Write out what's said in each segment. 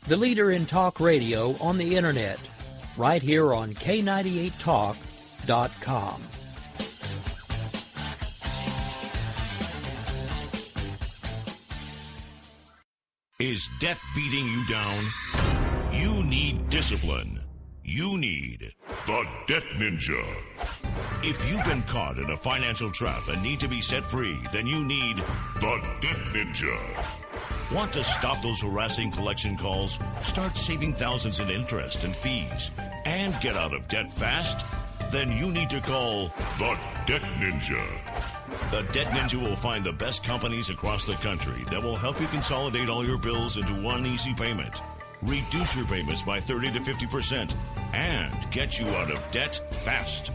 the leader in talk radio on the Internet, right here on K98Talk.com. Is debt beating you down? You need discipline. You need the Debt Ninja. If you've been caught in a financial trap and need to be set free, then you need the Debt Ninja. Want to stop those harassing collection calls? Start saving thousands in interest and fees and get out of debt fast? Then you need to call the Debt Ninja. The Debt Ninja will find the best companies across the country that will help you consolidate all your bills into one easy payment, reduce your payments by 30 to 50%, and get you out of debt fast.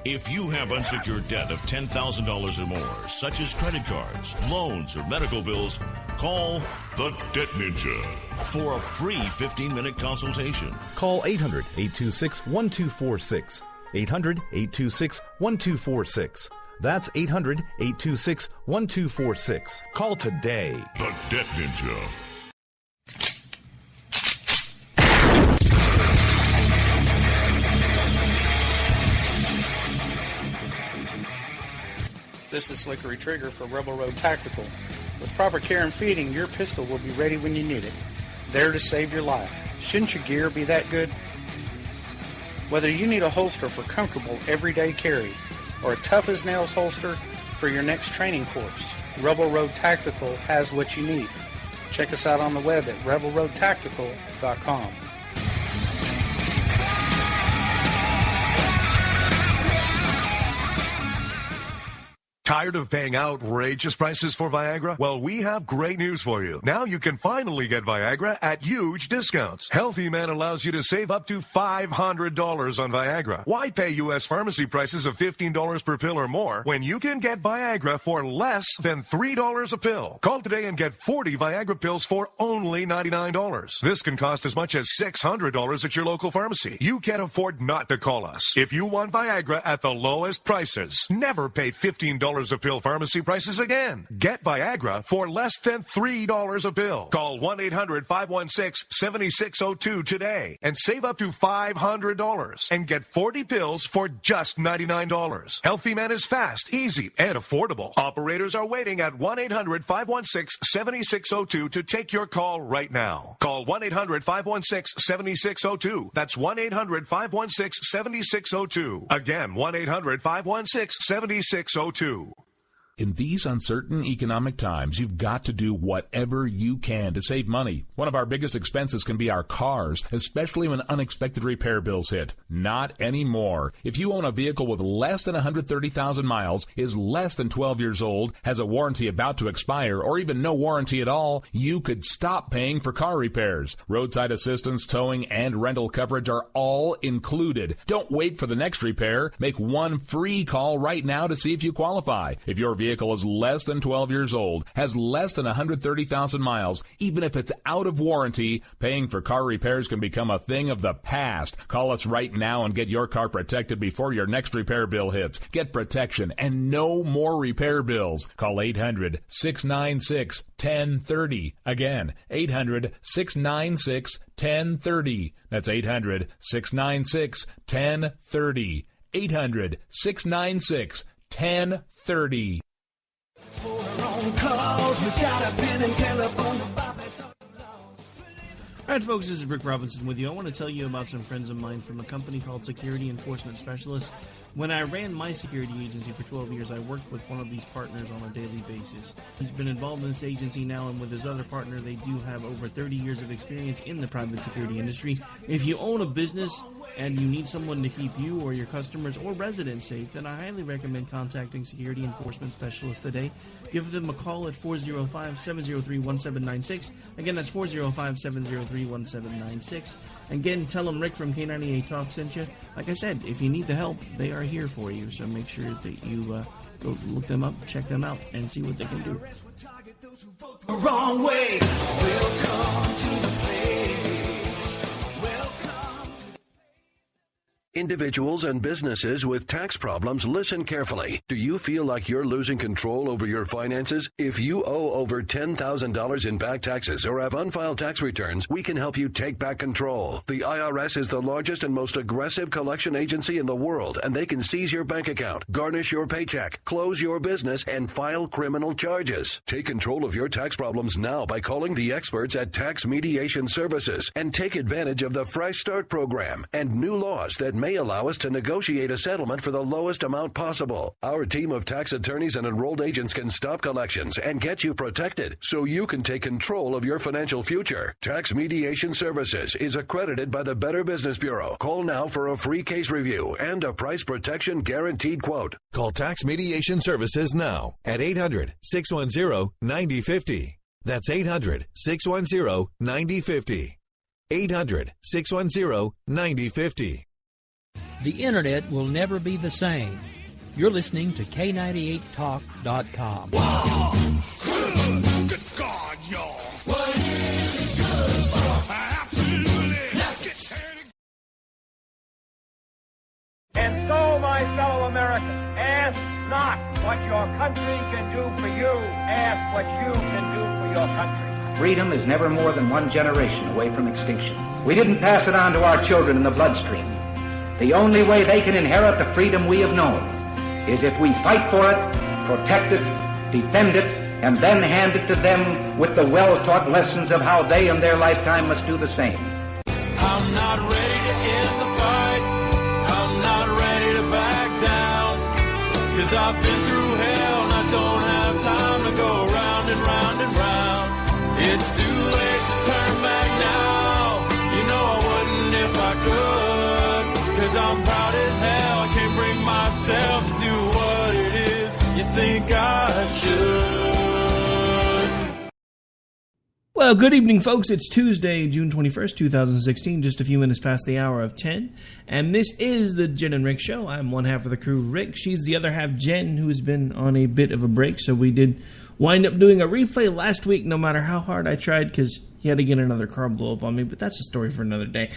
If you have unsecured debt of $10,000 or more, such as credit cards, loans, or medical bills, call the Debt Ninja for a free 15-minute consultation. Call 800-826-1246. 800-826-1246. That's 800-826-1246. Call today. The Debt Ninja. This is Slickery Trigger for Rebel Road Tactical. With proper care and feeding, your pistol will be ready when you need it. There to save your life. Shouldn't your gear be that good? Whether you need a holster for comfortable everyday carry or a tough-as-nails holster for your next training course, Rebel Road Tactical has what you need. Check us out on the web at rebelroadtactical.com. Tired of paying outrageous prices for Viagra? Well, we have great news for you. Now you can finally get Viagra at huge discounts. Healthy Man allows you to save up to $500 on Viagra. Why pay U.S. pharmacy prices of $15 per pill or more when you can get Viagra for less than $3 a pill? Call today and get 40 Viagra pills for only $99. This can cost as much as $600 at your local pharmacy. You can't afford not to call us. If you want Viagra at the lowest prices, never pay $15 a pill pharmacy prices again. Get Viagra for less than $3 a pill. Call 1-800-516-7602 today and save up to $500 and get 40 pills for just $99. Healthy Man is fast, easy, and affordable. Operators are waiting at 1-800-516-7602 to take your call right now. Call 1-800-516-7602. That's 1-800-516-7602. Again, 1-800-516-7602. In these uncertain economic times, you've got to do whatever you can to save money. One of our biggest expenses can be our cars, especially when unexpected repair bills hit. Not anymore. If you own a vehicle with less than 130,000 miles, is less than 12 years old, has a warranty about to expire, or even no warranty at all, you could stop paying for car repairs. Roadside assistance, towing, and rental coverage are all included. Don't wait for the next repair. Make one free call right now to see if you qualify. If your vehicle is less than 12 years old, has less than 130,000 miles, even if it's out of warranty, paying for car repairs can become a thing of the past. Call us right now and get your car protected before your next repair bill hits. Get protection and no more repair bills. Call 800-696-1030. Again, 800-696-1030. That's 800-696-1030. 800-696-1030. All right, folks, this is Rick Robinson with you. I want to tell you about some friends of mine from a company called Security Enforcement Specialists. When I ran my security agency for 12 years, I worked with one of these partners on a daily basis. He's been involved in this agency now, and with his other partner, they do have over 30 years of experience in the private security industry. If you own a business and you need someone to keep you or your customers or residents safe, then I highly recommend contacting Security Enforcement Specialists today. Give them a call at 405-703-1796. Again, that's 405-703-1796. Again, tell them Rick from K98 Talk sent you. Like I said, if you need the help, they are here for you. So make sure that you go look them up, check them out, and see what they can do. Wrong way. Welcome to the place. Individuals and businesses with tax problems, listen carefully. Do you feel like you're losing control over your finances? If you owe over $10,000 in back taxes or have unfiled tax returns, we can help you take back control. The IRS is the largest and most aggressive collection agency in the world, and they can seize your bank account, garnish your paycheck, close your business, and file criminal charges. Take control of your tax problems now by calling the experts at Tax Mediation Services and take advantage of the Fresh Start program and new laws that may allow us to negotiate a settlement for the lowest amount possible. Our team of tax attorneys and enrolled agents can stop collections and get you protected so you can take control of your financial future. Tax Mediation Services is accredited by the Better Business Bureau. Call now for a free case review and a price protection guaranteed quote. Call Tax Mediation Services now at 800-610-9050. That's 800-610-9050. 800-610-9050. The Internet will never be the same. You're listening to K98Talk.com. Wow! Good God, y'all! What is it good for? Absolutely! Let's get And so, my fellow Americans, ask not what your country can do for you. Ask what you can do for your country. Freedom is never more than one generation away from extinction. We didn't pass it on to our children in the bloodstream. The only way they can inherit the freedom we have known is if we fight for it, protect it, defend it, and then hand it to them with the well-taught lessons of how they in their lifetime must do the same. I'm not ready to end the fight. I'm not ready to back down. 'Cause I've been through hell and I don't have time to go round and round and round. It's too late to turn back now. You know I wouldn't if I could. 'Cause I'm proud as hell, I can't bring myself to do what it is you think I should. Well, good evening, folks. It's Tuesday, June 21st, 2016, just a few minutes past the hour of 10. And this is the Jen and Rick Show. I'm one half of the crew, Rick. She's the other half, Jen, who's been on a bit of a break. So we did wind up doing a replay last week, no matter how hard I tried, because he had to get another car blow up on me. But that's a story for another day.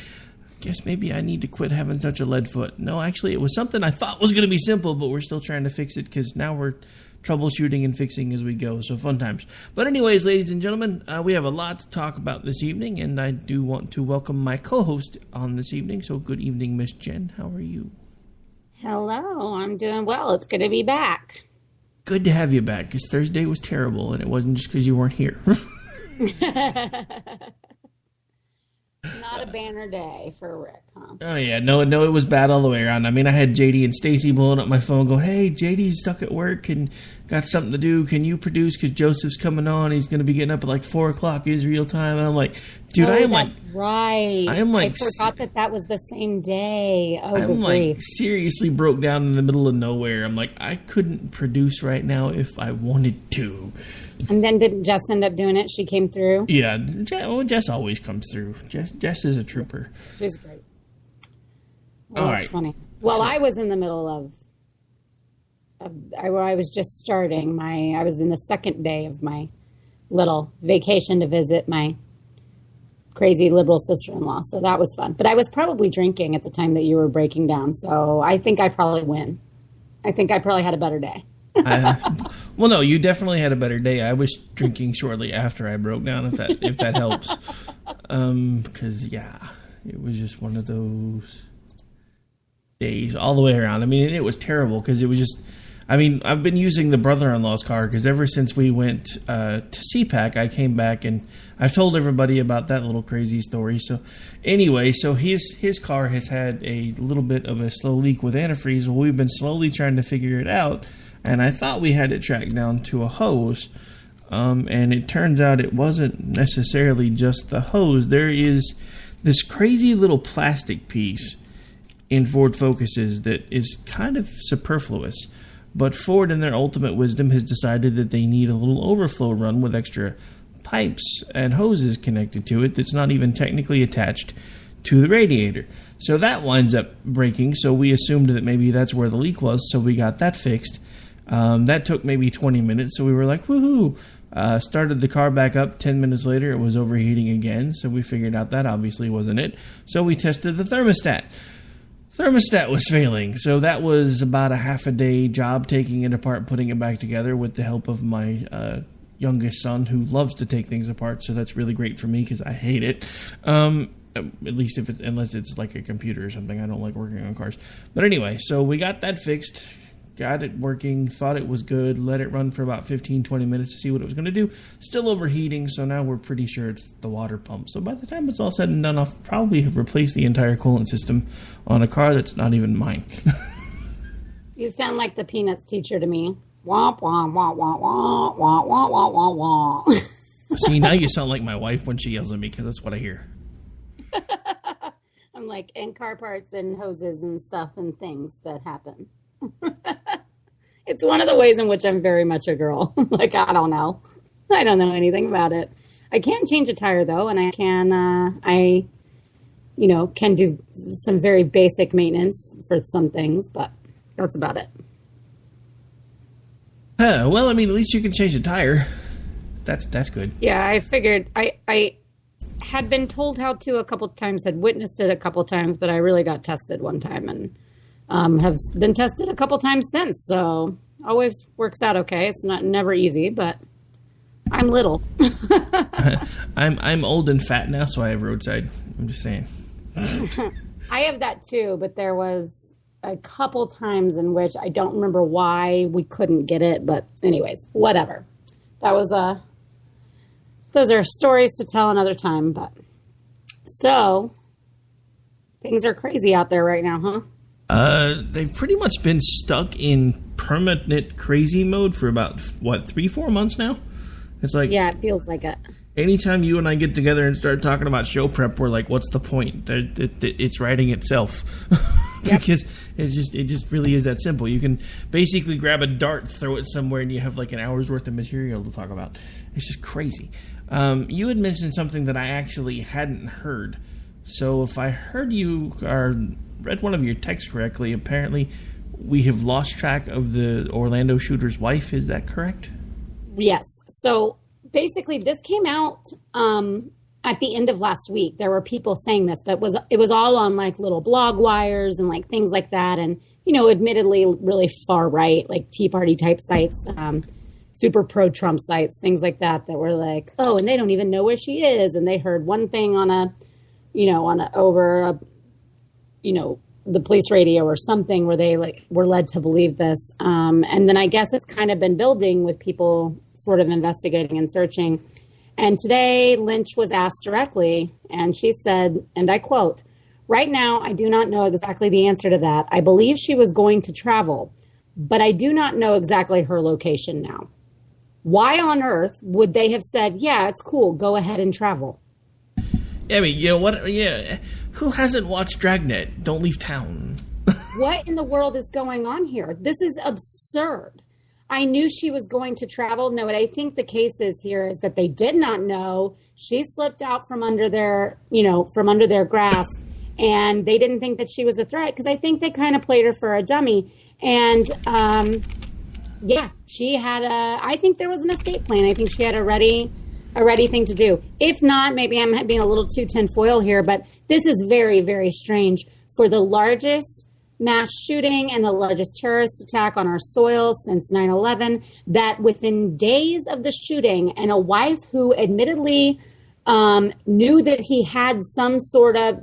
Guess maybe I need to quit having such a lead foot. No, actually, it was something I thought was going to be simple, but we're still trying to fix it because now we're troubleshooting and fixing as we go. So fun times. But anyways, ladies and gentlemen, we have a lot to talk about this evening, and I do want to welcome my co-host on this evening. So good evening, Miss Jen. How are you? Hello, I'm doing well. It's good to be back. Good to have you back, because Thursday was terrible, and it wasn't just because you weren't here. Not a banner day for Rick, huh? Oh, yeah. No, it was bad all the way around. I mean, I had JD and Stacy blowing up my phone going, hey, JD's stuck at work and got something to do. Can you produce? Because Joseph's coming on. He's going to be getting up at like 4 o'clock Israel time. And I'm like, dude, I am like... right. I am like... I forgot that was the same day. Oh, I'm like seriously broke down in the middle of nowhere. I'm like, I couldn't produce right now if I wanted to. And then didn't Jess end up doing it? She came through? Yeah. Jess always comes through. Jess is a trooper. She's great. Well, all that's right. funny. Well, I was in the middle of I was just starting I was in the second day of my little vacation to visit my crazy liberal sister-in-law. So that was fun. But I was probably drinking at the time that you were breaking down. So I think I probably win. I think I probably had a better day. Well, no, you definitely had a better day. I was drinking shortly after I broke down, if that helps. Because, yeah, it was just one of those days all the way around. I mean, it was terrible because it was just... I mean, I've been using the brother-in-law's car because ever since we went to CPAC, I came back and I've told everybody about that little crazy story. So anyway, so his car has had a little bit of a slow leak with antifreeze. Well, we've been slowly trying to figure it out. And I thought we had it tracked down to a hose, and it turns out it wasn't necessarily just the hose. There is this crazy little plastic piece in Ford Focuses that is kind of superfluous, but Ford, in their ultimate wisdom, has decided that they need a little overflow run with extra pipes and hoses connected to it that's not even technically attached to the radiator. So that winds up breaking, so we assumed that maybe that's where the leak was, so we got that fixed. That took maybe 20 minutes, so we were like, woohoo! Started the car back up. 10 minutes later, it was overheating again, so we figured out that obviously wasn't it. So we tested the thermostat. thermostat was failing. So that was about a half a day job, taking it apart, putting it back together with the help of my youngest son, who loves to take things apart. So that's really great for me because I hate it. At least unless it's like a computer or something. I don't like working on cars. But anyway, so we got that fixed, got it working, thought it was good, let it run for about 15-20 minutes to see what it was going to do. Still overheating, so now we're pretty sure it's the water pump. So by the time it's all said and done, I'll probably have replaced the entire coolant system on a car that's not even mine. You sound like the Peanuts teacher to me. Womp, womp, womp, womp, womp, womp, womp, womp, womp, womp. See, now you sound like my wife when she yells at me, because that's what I hear. I'm like, and car parts and hoses and stuff and things that happen. It's one of the ways in which I'm very much a girl. Like, I don't know anything about it. I can change a tire though, and I can can do some very basic maintenance for some things, but that's about it. Well, I mean, at least you can change the tire. That's good. Yeah, I figured I had been told how to a couple times, had witnessed it a couple times, but I really got tested one time and have been tested a couple times since. So always works out okay. It's never easy, but I'm little. I'm old and fat now, so I have roadside. I'm just saying. I have that too, but there was a couple times in which I don't remember why we couldn't get it, but anyways, whatever. That was those are stories to tell another time, but so things are crazy out there right now, huh? They've pretty much been stuck in permanent crazy mode for about 3-4 months now. It's like, yeah, it feels like it. Anytime you and I get together and start talking about show prep, we're like, what's the point? It's writing itself. Yep. Because it just really is that simple. You can basically grab a dart, throw it somewhere, and you have like an hour's worth of material to talk about. It's just crazy. You had mentioned something that I actually hadn't heard. So if I heard you or read one of your texts correctly, apparently we have lost track of the Orlando shooter's wife. Is that correct? Yes. So basically this came out at the end of last week. There were people saying this, but it was all on like little blog wires and like things like that. And, admittedly really far right, like Tea Party type sites, super pro Trump sites, things like that were like, oh, and they don't even know where she is. And they heard one thing over the police radio or something where they were led to believe this. And then I guess it's kind of been building with people sort of investigating and searching. And today Lynch was asked directly, and she said, and I quote, "Right now, I do not know exactly the answer to that. I believe she was going to travel, but I do not know exactly her location now." Why on earth would they have said, yeah, it's cool, go ahead and travel? I mean, you know what? Yeah, who hasn't watched Dragnet? Don't leave town. What in the world is going on here? This is absurd. I knew she was going to travel. No, what I think the case is here is that they did not know. She slipped out from under their grasp, and they didn't think that she was a threat because I think they kind of played her for a dummy. And yeah, she had I think there was an escape plan. I think she had a ready thing to do. If not, maybe I'm being a little too tinfoil here, but this is very, very strange for the largest mass shooting and the largest terrorist attack on our soil since 9/11, that within days of the shooting, and a wife who admittedly knew that he had some sort of,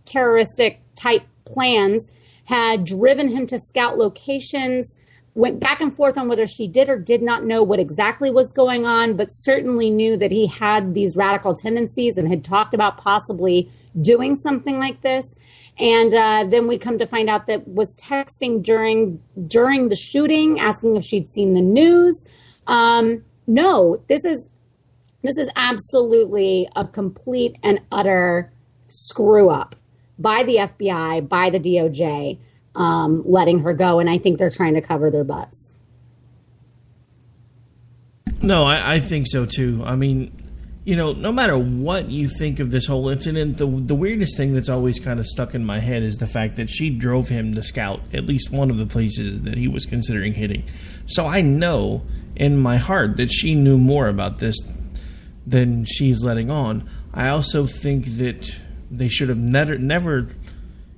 terroristic type plans, had driven him to scout locations, went back and forth on whether she did or did not know what exactly was going on, but certainly knew that he had these radical tendencies and had talked about possibly doing something like this. And then we come to find out that was texting during the shooting, asking if she'd seen the news. No, this is absolutely a complete and utter screw up by the FBI, by the DOJ, letting her go. And I think they're trying to cover their butts. No, I think so too. I mean, no matter what you think of this whole incident, the weirdest thing that's always kind of stuck in my head is the fact that she drove him to scout at least one of the places that he was considering hitting. So I know in my heart that she knew more about this than she's letting on. I also think that they should have never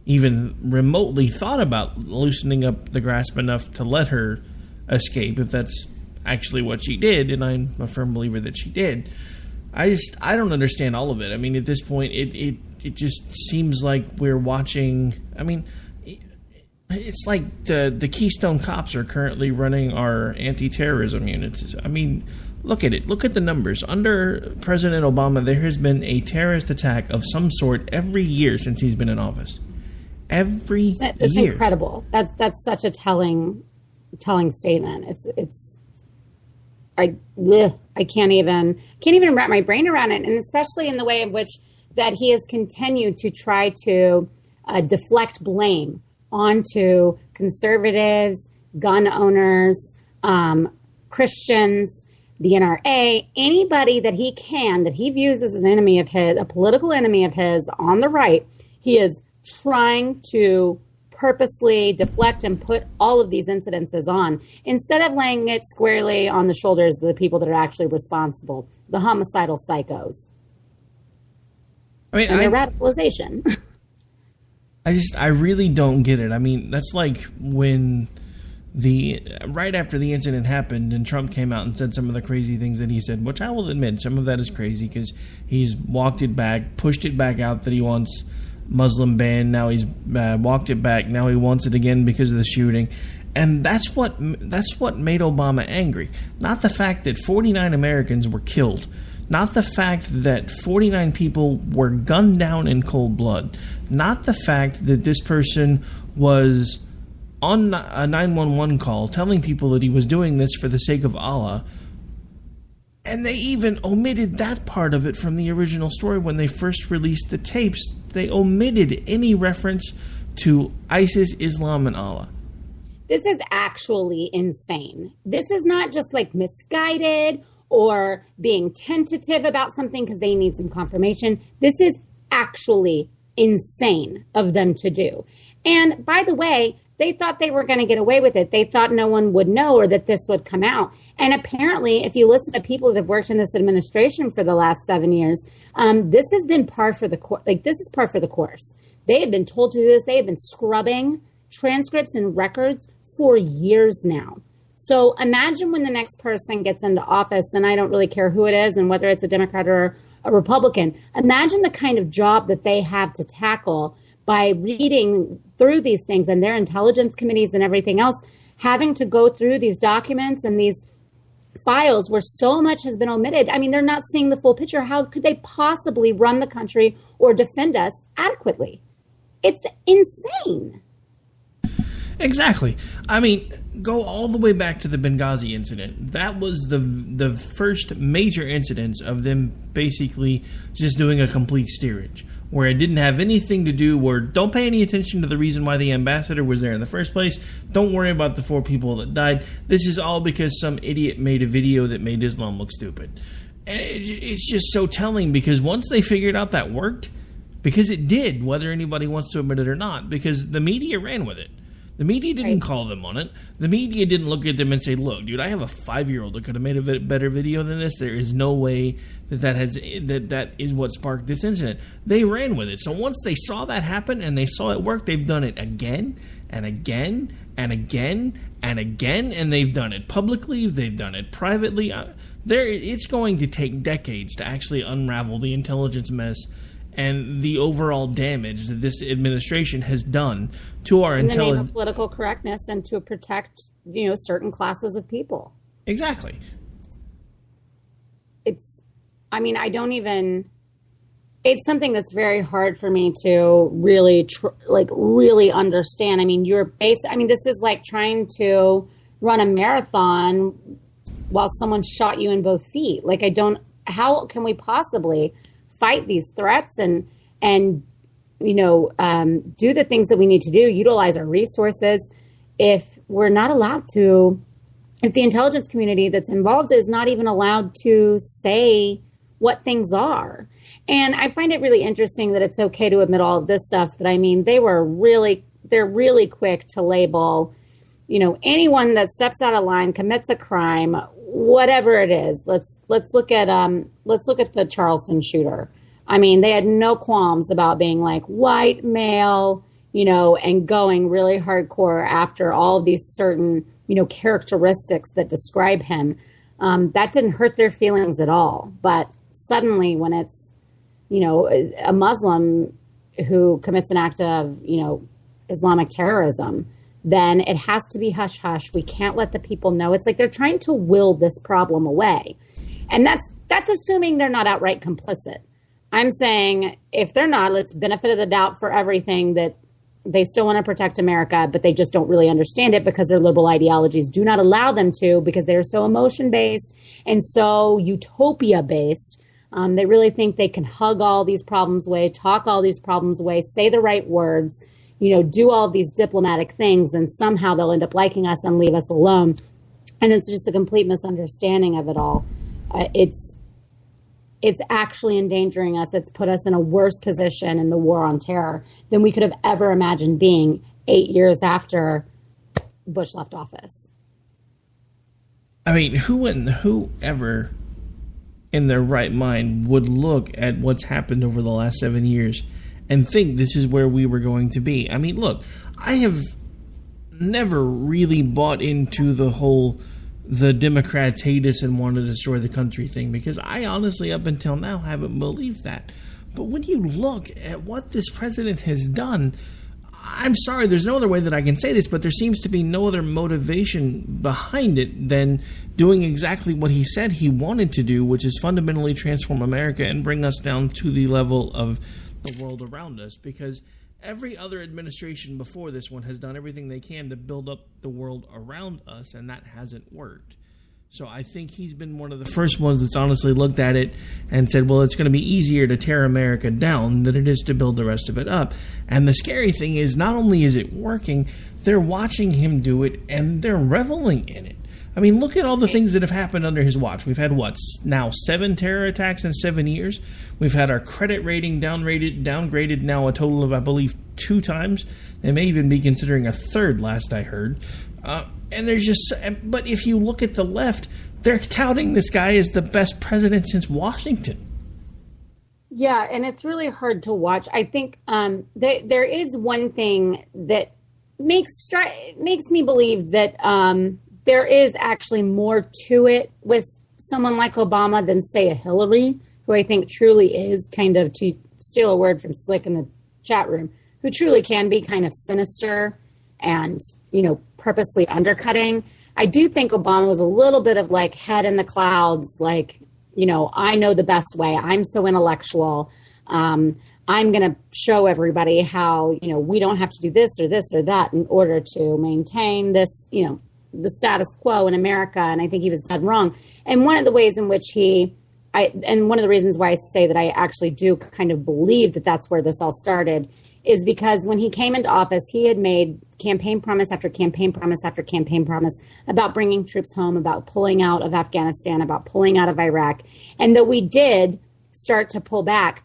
even remotely thought about loosening up the grasp enough to let her escape, if that's actually what she did, and I'm a firm believer that she did. I don't understand all of it. I mean, at this point, it just seems like we're watching. I mean, it's like the Keystone Cops are currently running our anti-terrorism units. I mean, look at it. Look at the numbers. Under President Obama, there has been a terrorist attack of some sort every year since he's been in office. Every year. It's incredible. That's such a telling statement. I can't even wrap my brain around it, and especially in the way in which that he has continued to try to deflect blame onto conservatives, gun owners, Christians, the NRA, anybody that he views as an enemy of his, a political enemy of his on the right. He is trying to purposely deflect and put all of these incidences on instead of laying it squarely on the shoulders of the people that are actually responsible, the homicidal psychos. I mean, and their radicalization. I really don't get it. I mean, that's like when right after the incident happened and Trump came out and said some of the crazy things that he said, which I will admit, some of that is crazy because he's walked it back, pushed it back out that he wants Muslim ban. Now he's walked it back. Now he wants it again because of the shooting. And that's what made Obama angry. Not the fact that 49 Americans were killed. Not the fact that 49 people were gunned down in cold blood. Not the fact that this person was on a 911 call telling people that he was doing this for the sake of Allah. And they even omitted that part of it from the original story when they first released the tapes. They omitted any reference to ISIS, Islam, and Allah. This is actually insane. This is not just like misguided or being tentative about something because they need some confirmation. This is actually insane of them to do. And by the way, they thought they were going to get away with it. They thought no one would know or that this would come out. And apparently, if you listen to people that have worked in this administration for the last 7 years, this has been par for the course. Like, this is par for the course. They have been told to do this. They have been scrubbing transcripts and records for years now. So imagine when the next person gets into office, and I don't really care who it is and whether it's a Democrat or a Republican, imagine the kind of job that they have to tackle by reading through these things and their intelligence committees and everything else, having to go through these documents and these files where so much has been omitted. I mean, they're not seeing the full picture. How could they possibly run the country or defend us adequately? It's insane. Exactly. I mean, go all the way back to the Benghazi incident. That was the first major incidence of them basically just doing a complete steerage, where it didn't have anything to do where don't pay any attention to the reason why the ambassador was there in the first place. Don't worry about the 4 people that died. This is all because some idiot made a video that made Islam look stupid. And it's just so telling because once they figured out that worked, because it did, whether anybody wants to admit it or not, because the media ran with it. The media didn't call them on it. The media didn't look at them and say, look, dude, I have a 5-year-old that could have made a better video than this. There is no way that is what sparked this incident. They ran with it. So once they saw that happen and they saw it work, they've done it again and again and again and again, and they've done it publicly. They've done it privately. It's going to take decades to actually unravel the intelligence mess and the overall damage that this administration has done to our intelligence. In the name of political correctness and to protect, certain classes of people. Exactly. It's something that's very hard for me to really, really understand. I mean, this is like trying to run a marathon while someone shot you in both feet. How can we possibly fight these threats and do the things that we need to do, utilize our resources, if we're not allowed to, if the intelligence community that's involved is not even allowed to say what things are. And I find it really interesting that it's okay to admit all of this stuff, but I mean, they're really quick to label, anyone that steps out of line, commits a crime, whatever it is. Let's look at the Charleston shooter. I mean, they had no qualms about being like white, male, and going really hardcore after all of these certain, characteristics that describe him, that didn't hurt their feelings at all. But suddenly when it's, a Muslim who commits an act of, Islamic terrorism, then it has to be hush hush. We can't let the people know. It's like they're trying to will this problem away. And that's assuming they're not outright complicit. I'm saying if they're not, let's benefit of the doubt for everything that they still want to protect America, but they just don't really understand it because their liberal ideologies do not allow them to, because they're so emotion-based and so utopia-based. They really think they can hug all these problems away, talk all these problems away, say the right words, do all of these diplomatic things, and somehow they'll end up liking us and leave us alone. And it's just a complete misunderstanding of it all. It's actually endangering us. It's put us in a worse position in the war on terror than we could have ever imagined being 8 years after Bush left office. I mean, whoever in their right mind would look at what's happened over the last 7 years and think this is where we were going to be? I mean, look, I have never really bought into the Democrats hate us and want to destroy the country thing, because I honestly, up until now, haven't believed that. But when you look at what this president has done, I'm sorry, there's no other way that I can say this, but there seems to be no other motivation behind it than doing exactly what he said he wanted to do, which is fundamentally transform America and bring us down to the level of the world around us. Because every other administration before this one has done everything they can to build up the world around us, and that hasn't worked. So I think he's been one of the first ones that's honestly looked at it and said, well, it's going to be easier to tear America down than it is to build the rest of it up. And the scary thing is, not only is it working, they're watching him do it and they're reveling in it. I mean, look at all the things that have happened under his watch. We've had, now 7 terror attacks in 7 years. We've had our credit rating downgraded now a total of, I believe, 2 times. They may even be considering a third, last I heard. And there's but if you look at the left, they're touting this guy as the best president since Washington. Yeah, and it's really hard to watch. I think there is one thing that makes me believe that there is actually more to it with someone like Obama than, say, a Hillary, who I think truly is kind of, to steal a word from Slick in the chat room, who truly can be kind of sinister and, purposely undercutting. I do think Obama was a little bit of like head in the clouds, like, I know the best way. I'm so intellectual. I'm going to show everybody how, we don't have to do this or that in order to maintain this, the status quo in America. And I think he was dead wrong. And one of the ways in which and one of the reasons why I say that I actually do kind of believe that that's where this all started is because when he came into office, he had made campaign promise after campaign promise after campaign promise about bringing troops home, about pulling out of Afghanistan, about pulling out of Iraq, and that we did start to pull back.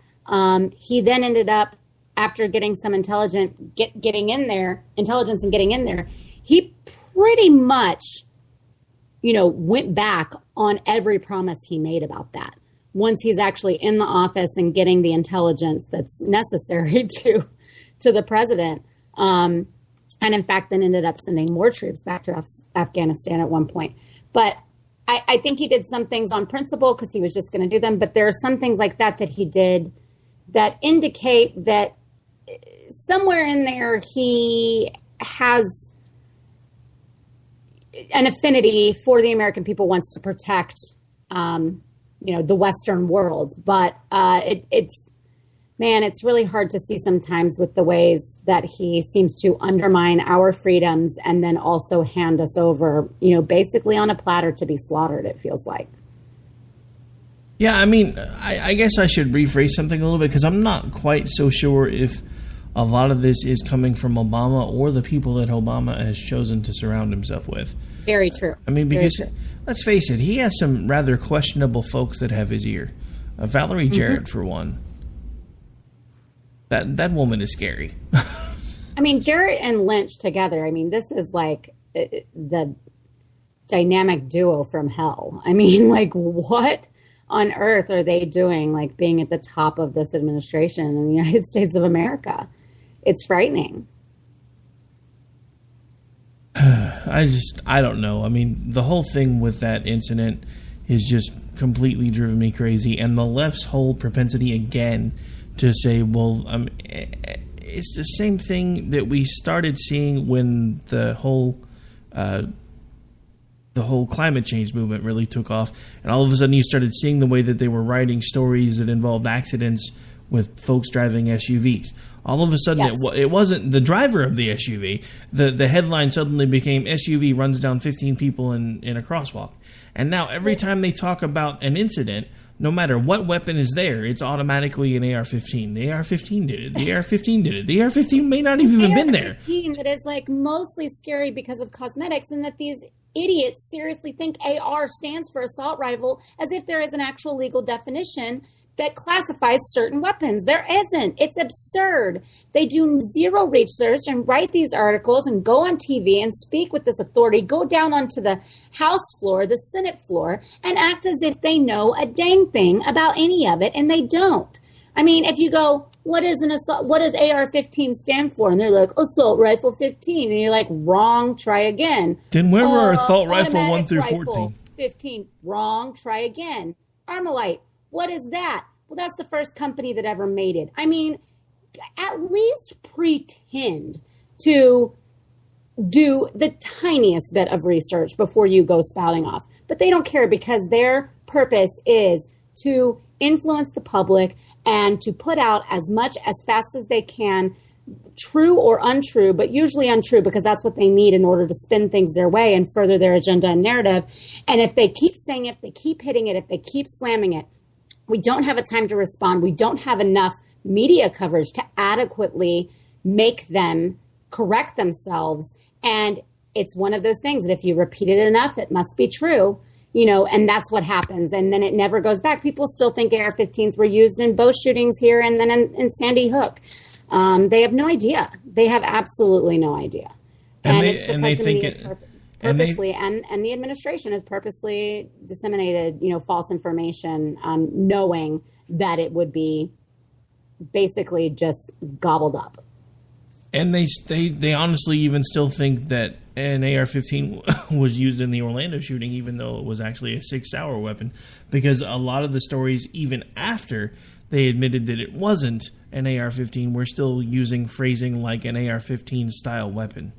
He then ended up, after getting some intelligence and getting in there, he pretty much, went back on every promise he made about that. Once he's actually in the office and getting the intelligence that's necessary to the president. And in fact, then ended up sending more troops back to Afghanistan at one point. But I think he did some things on principle because he was just going to do them. But there are some things like that he did that indicate that somewhere in there he has an affinity for the American people, wants to protect, the Western world. But it's really hard to see sometimes with the ways that he seems to undermine our freedoms and then also hand us over, basically on a platter to be slaughtered, it feels like. Yeah, I mean, I guess I should rephrase something a little bit, because I'm not quite so sure if a lot of this is coming from Obama or the people that Obama has chosen to surround himself with. Very true. I mean, because let's face it, he has some rather questionable folks that have his ear. Valerie Jarrett, for one. That woman is scary. I mean, Jarrett and Lynch together, I mean, this is like the dynamic duo from hell. I mean, like, what on earth are they doing, like, being at the top of this administration in the United States of America? It's frightening. I don't know. I mean, the whole thing with that incident is just completely driven me crazy. And the left's whole propensity again to say, well, it's the same thing that we started seeing when the whole climate change movement really took off. And all of a sudden you started seeing the way that they were writing stories that involved accidents with folks driving SUVs. All of a sudden, yes. It wasn't the driver of the SUV. The headline suddenly became SUV runs down 15 people in a crosswalk. And now every time they talk about an incident, no matter what weapon is there, it's automatically an AR-15. The AR-15 did it. The AR-15 did it. The AR-15 may not have even been there. AR-15 that is like mostly scary because of cosmetics, and that these idiots seriously think AR stands for assault rifle, as if there is an actual legal definition that classifies certain weapons. There isn't. It's absurd. They do zero research and write these articles and go on TV and speak with this authority, go down onto the House floor, the Senate floor, and act as if they know a dang thing about any of it, and they don't. I mean, if you go, what does AR-15 stand for? And they're like, assault rifle 15. And you're like, wrong, try again. Then where were assault rifle 1 through 14? 15, wrong, try again. Armalite, what is that? Well, that's the first company that ever made it. I mean, at least pretend to do the tiniest bit of research before you go spouting off. But they don't care, because their purpose is to influence the public and to put out as much as fast as they can, true or untrue, but usually untrue, because that's what they need in order to spin things their way and further their agenda and narrative. And if they keep saying it, if they keep hitting it, if they keep slamming it, we don't have a time to respond. We don't have enough media coverage to adequately make them correct themselves. And it's one of those things that if you repeat it enough, it must be true, and that's what happens. And then it never goes back. People still think AR-15s were used in both shootings here and then in Sandy Hook. They have no idea. They have absolutely no idea. And they think it purposely, and the administration has purposely disseminated, false information, knowing that it would be basically just gobbled up. And they honestly even still think that an AR-15 was used in the Orlando shooting, even though it was actually a 6-hour weapon, because a lot of the stories, even after they admitted that it wasn't an AR-15, were still using phrasing like an AR-15 style weapon.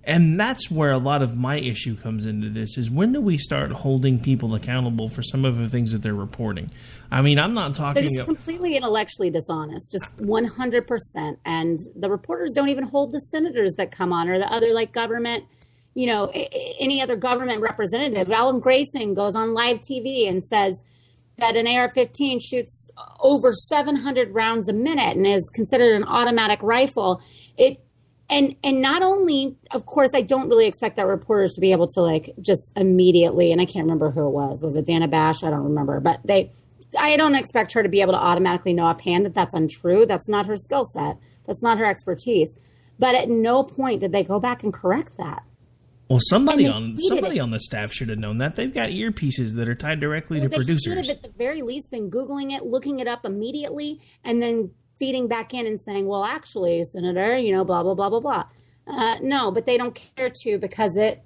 And that's where a lot of my issue comes into this, is when do we start holding people accountable for some of the things that they're reporting? I mean, I'm not talking... They're just completely intellectually dishonest, just 100%. And the reporters don't even hold the senators that come on, or the other government, any other government representative. Alan Grayson goes on live TV and says that an AR-15 shoots over 700 rounds a minute and is considered an automatic rifle. And not only, of course, I don't really expect that reporters to be able to just immediately, and I can't remember who it was. Was it Dana Bash? I don't remember. But I don't expect her to be able to automatically know offhand that that's untrue. That's not her skill set. That's not her expertise. But at no point did they go back and correct that. Well, somebody on the staff should have known that. They've got earpieces that are tied directly to producers. They should have at the very least been Googling it, looking it up immediately, and then feeding back in and saying, well, actually, Senator, blah, blah, blah, blah, blah. No, but they don't care to, because it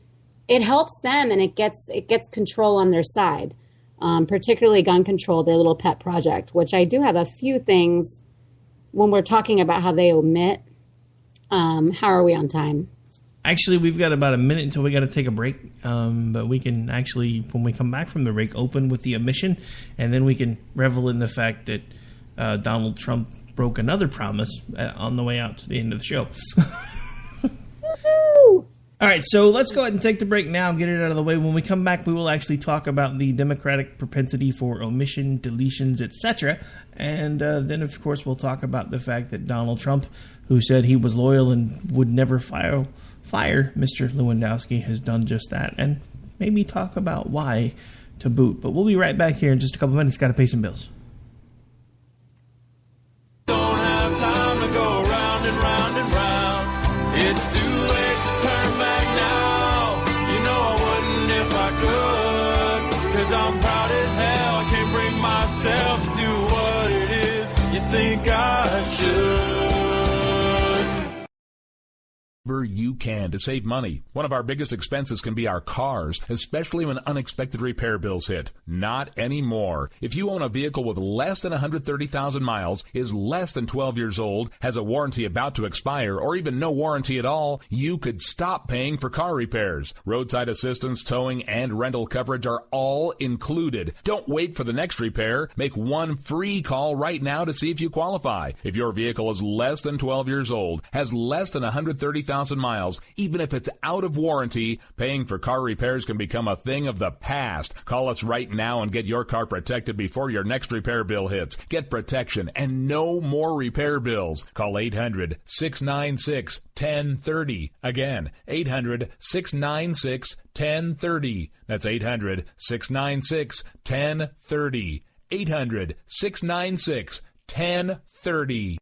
helps them, and it gets control on their side, particularly gun control, their little pet project, which I do have a few things when we're talking about how they omit. How are we on time? Actually, we've got about a minute until we got to take a break, but we can actually, when we come back from the break, open with the omission, and then we can revel in the fact that Donald Trump broke another promise on the way out to the end of the show. All right, so let's go ahead and take the break now and get it out of the way. When we come back, we will actually talk about the Democratic propensity for omission, deletions, etc. And then, of course, we'll talk about the fact that Donald Trump, who said he was loyal and would never fire Mr. Lewandowski, has done just that, and maybe talk about why to boot. But we'll be right back here in just a couple minutes. Got to pay some bills. Don't have time to go round and round and round. It's too late to turn back now. I wouldn't if I could, 'cause I'm proud as hell. I can't bring myself to do what it is you think I should. You can to save money. One of our biggest expenses can be our cars, especially when unexpected repair bills hit. Not anymore. If you own a vehicle with less than 130,000 miles, is less than 12 years old, has a warranty about to expire, or even no warranty at all, you could stop paying for car repairs. Roadside assistance, towing, and rental coverage are all included. Don't wait for the next repair. Make one free call right now to see if you qualify. If your vehicle is less than 12 years old, has less than 130,000 miles, even if it's out of warranty, paying for car repairs can become a thing of the past. Call us right now and get your car protected before your next repair bill hits. Get protection and no more repair bills. Call 800-696-1030. Again, 800-696-1030. That's 800-696-1030. 800-696-1030.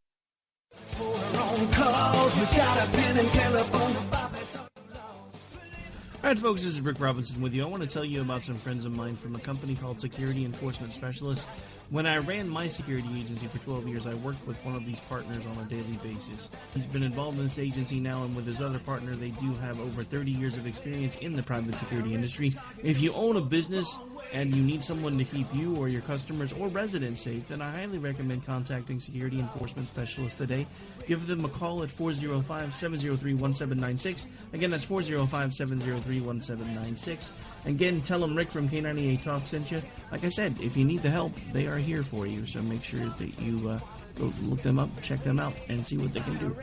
All right, folks, this is Rick Robinson with you. I want to tell you about some friends of mine from a company called Security Enforcement Specialists. When I ran my security agency for 12 years, I worked with one of these partners on a daily basis. He's been involved in this agency now, and with his other partner, they do have over 30 years of experience in the private security industry. If you own a business and you need someone to keep you or your customers or residents safe, then I highly recommend contacting Security Enforcement Specialists today. Give them a call at 405-703-1796. Again, that's 405-703-1796. Again, tell them Rick from K98 Talk sent you. Like I said, if you need the help, they are here for you. So make sure that you go look them up, check them out, and see what they can do.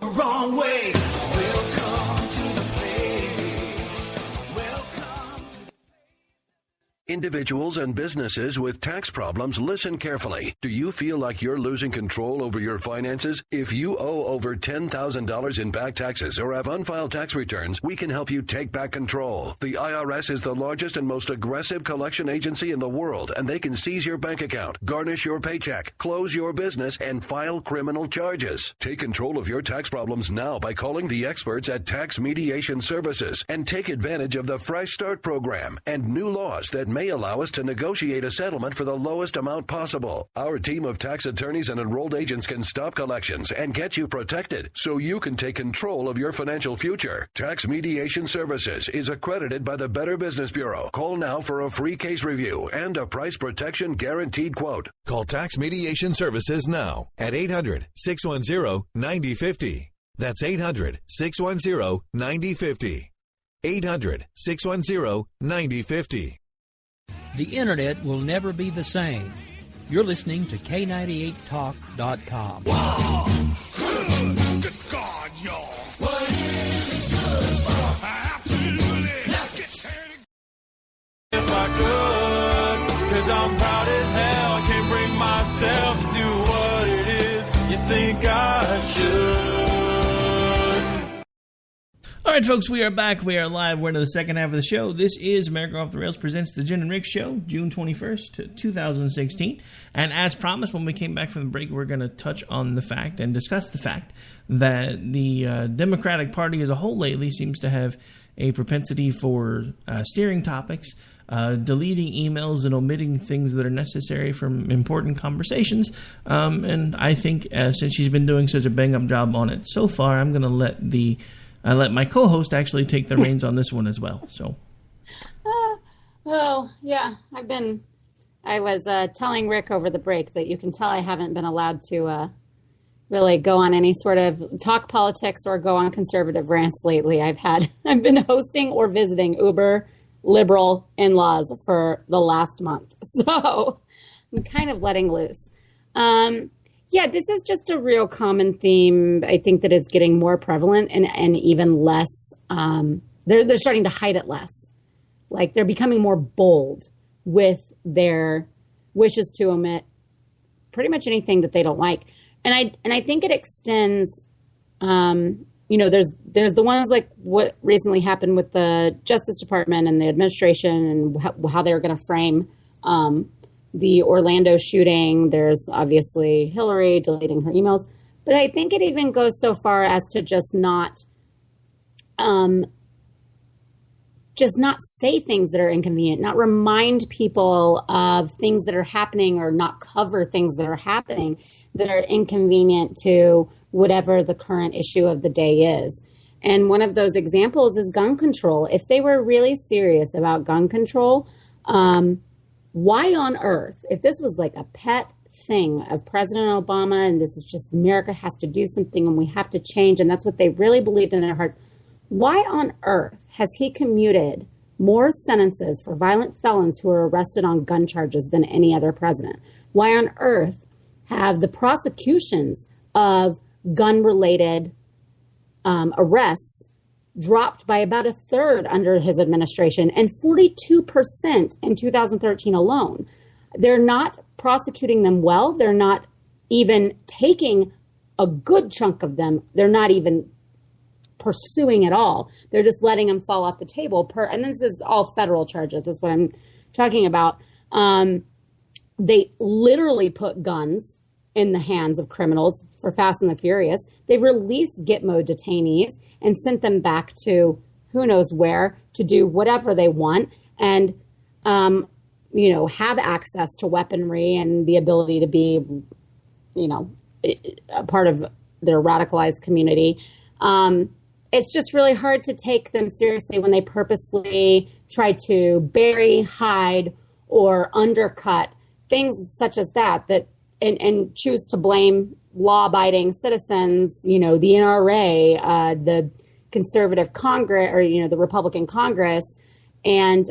Wrong way. Welcome to the place. Welcome. Individuals and businesses with tax problems, listen carefully. Do you feel like you're losing control over your finances? If you owe over $10,000 in back taxes or have unfiled tax returns, we can help you take back control. The IRS is the largest and most aggressive collection agency in the world, and they can seize your bank account, garnish your paycheck, close your business, and file criminal charges. Take control of your tax problems now by calling the experts at Tax Mediation Services and take advantage of the Fresh Start program and new laws that may allow us to negotiate a settlement for the lowest amount possible. Our team of tax attorneys and enrolled agents can stop collections and get you protected so you can take control of your financial future. Tax Mediation Services is accredited by the Better Business Bureau. Call now for a free case review and a price protection guaranteed quote. Call Tax Mediation Services now at 800-610-9050. That's 800-610-9050. 800-610-9050. The Internet will never be the same. You're listening to K98Talk.com. Wow. Good God, y'all. What is it good for? Absolutely. If I could, because I'm proud as hell, I can't bring myself to do what it is you think I should. All right, folks, we are back. We are live. We're into the second half of the show. This is America Off the Rails presents the Jen and Rick Show, June 21st, 2016. And as promised, when we came back from the break, we're going to touch on the fact and discuss the fact that the Democratic Party as a whole lately seems to have a propensity for steering topics, deleting emails and omitting things that are necessary from important conversations. And I think since she's been doing such a bang-up job on it so far, I'm going to let my co-host actually take the reins on this one as well. So, yeah, I was telling Rick over the break that you can tell I haven't been allowed to really go on any sort of talk politics or go on conservative rants lately. I've been hosting or visiting uber liberal in-laws for the last month, so I'm kind of letting loose. Yeah, this is just a real common theme. I think that is getting more prevalent and even less. They're starting to hide it less. Like they're becoming more bold with their wishes to omit pretty much anything that they don't like. And I think it extends. There's the ones like what recently happened with the Justice Department and the administration and how they're going to frame the Orlando shooting. There's obviously Hillary deleting her emails. But I think it even goes so far as to just not just not say things that are inconvenient, not remind people of things that are happening, or not cover things that are happening that are inconvenient to whatever the current issue of the day is. And one of those examples is gun control. If they were really serious about gun control, why on earth, if this was like a pet thing of President Obama, and this is just America has to do something and we have to change, and that's what they really believed in their hearts, why on earth has he commuted more sentences for violent felons who are arrested on gun charges than any other president? Why on earth have the prosecutions of gun-related arrests dropped by about a third under his administration, and 42% in 2013 alone? They're not prosecuting them well. They're not even taking a good chunk of them. They're not even pursuing at all. They're just letting them fall off the table. And this is all federal charges. That's what I'm talking about. They literally put guns in the hands of criminals for Fast and the Furious. They've released Gitmo detainees and sent them back to who knows where to do whatever they want, and have access to weaponry and the ability to be, a part of their radicalized community. It's just really hard to take them seriously when they purposely try to bury, hide, or undercut things such as that and choose to blame law-abiding citizens, the NRA, the conservative Congress, or, the Republican Congress. And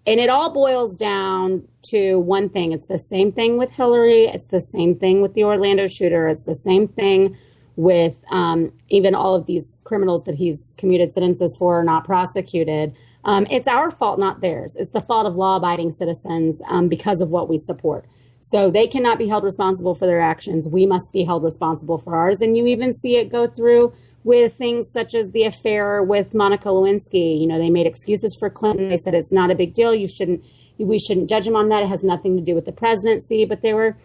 it all boils down to one thing. It's the same thing with Hillary. It's the same thing with the Orlando shooter. It's the same thing with even all of these criminals that he's commuted sentences for are not prosecuted. It's our fault, not theirs. It's the fault of law-abiding citizens because of what we support. So they cannot be held responsible for their actions. We must be held responsible for ours. And you even see it go through with things such as the affair with Monica Lewinsky. They made excuses for Clinton. They said it's not a big deal. We shouldn't judge him on that. It has nothing to do with the presidency. But they were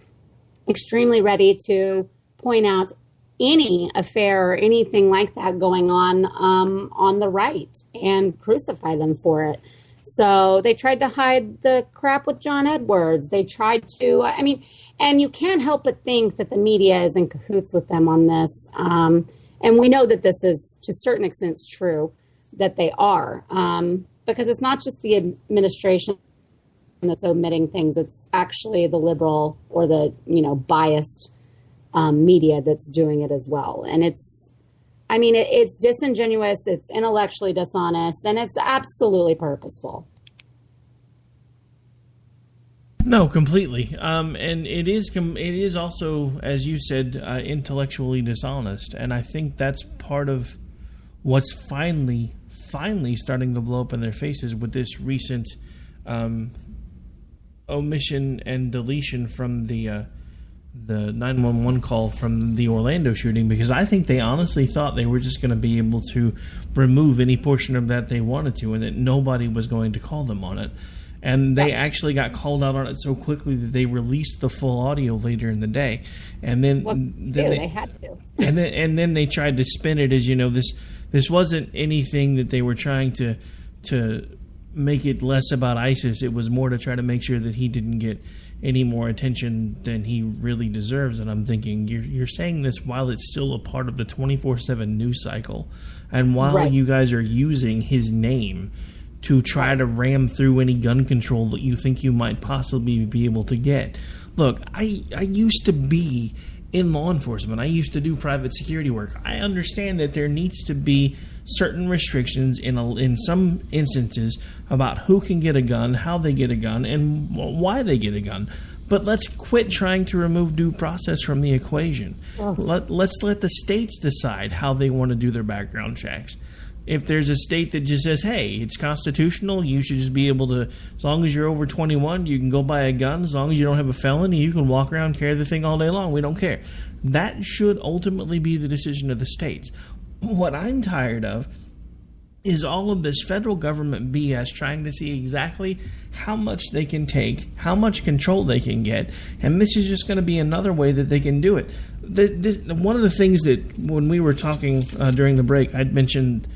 extremely ready to point out any affair or anything like that going on the right and crucify them for it. So they tried to hide the crap with John Edwards. They tried to, and you can't help but think that the media is in cahoots with them on this. And we know that this is, to certain extents, true, that they are, because it's not just the administration that's omitting things. It's actually the liberal or the, biased media that's doing it as well. And it's disingenuous, it's intellectually dishonest, and it's absolutely purposeful. No, completely. And it is also, as you said, intellectually dishonest. And I think that's part of what's finally starting to blow up in their faces with this recent omission and deletion from the 911 call from the Orlando shooting, because I think they honestly thought they were just going to be able to remove any portion of that they wanted to, and that nobody was going to call them on it. And they actually got called out on it so quickly that they released the full audio later in the day. And then, they had to. and then they tried to spin it as, this wasn't anything that they were trying to make it less about ISIS. It was more to try to make sure that he didn't get any more attention than he really deserves. And I'm thinking, you're saying this while it's still a part of the 24/7 news cycle, and while you guys are using his name to try to ram through any gun control that you think you might possibly be able to get. Look, I used to be in law enforcement. I used to do private security work. I understand that there needs to be certain restrictions in some instances about who can get a gun, how they get a gun, and why they get a gun. But let's quit trying to remove due process from the equation. Let's let the states decide how they want to do their background checks. If there's a state that just says, hey, it's constitutional, you should just be able to, as long as you're over 21, you can go buy a gun. As long as you don't have a felony, you can walk around, carry the thing all day long. We don't care. That should ultimately be the decision of the states. What I'm tired of is all of this federal government BS trying to see exactly how much they can take, how much control they can get, and this is just going to be another way that they can do it. One of the things that when we were talking during the break, I'd mentioned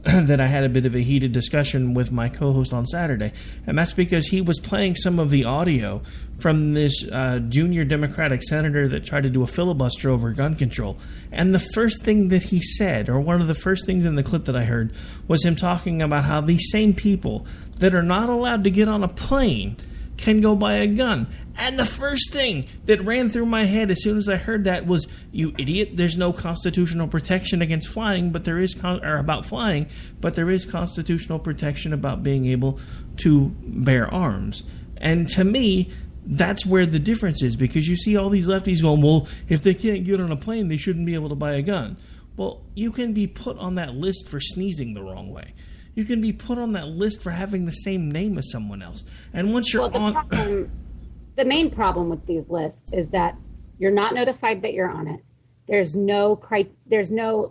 that I had a bit of a heated discussion with my co-host on Saturday, and that's because he was playing some of the audio from this junior Democratic senator that tried to do a filibuster over gun control. And the first thing that he said, or one of the first things in the clip that I heard, was him talking about how these same people that are not allowed to get on a plane can go buy a gun. And the first thing that ran through my head as soon as I heard that was, you idiot, there's no constitutional protection against flying, but there is about flying, but there is constitutional protection about being able to bear arms. And to me, that's where the difference is, because you see all these lefties going, well, if they can't get on a plane, they shouldn't be able to buy a gun. Well, you can be put on that list for sneezing the wrong way. You can be put on that list for having the same name as someone else. And once you're the main problem with these lists is that you're not notified that you're on it. There's no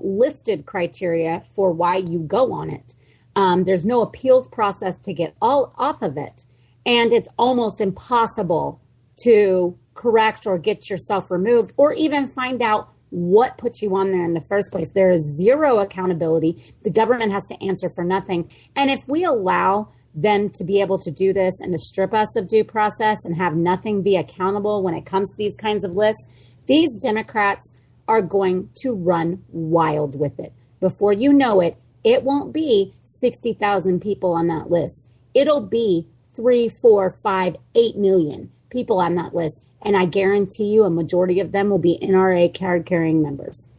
listed criteria for why you go on it. There's no appeals process to get all off of it. And it's almost impossible to correct or get yourself removed or even find out what put you on there in the first place. There is zero accountability. The government has to answer for nothing. And if we allow them to be able to do this and to strip us of due process and have nothing be accountable when it comes to these kinds of lists, these Democrats are going to run wild with it. Before you know it, it won't be 60,000 people on that list. It'll be 3, 4, 5, 8 million people on that list. And I guarantee you a majority of them will be NRA card-carrying members.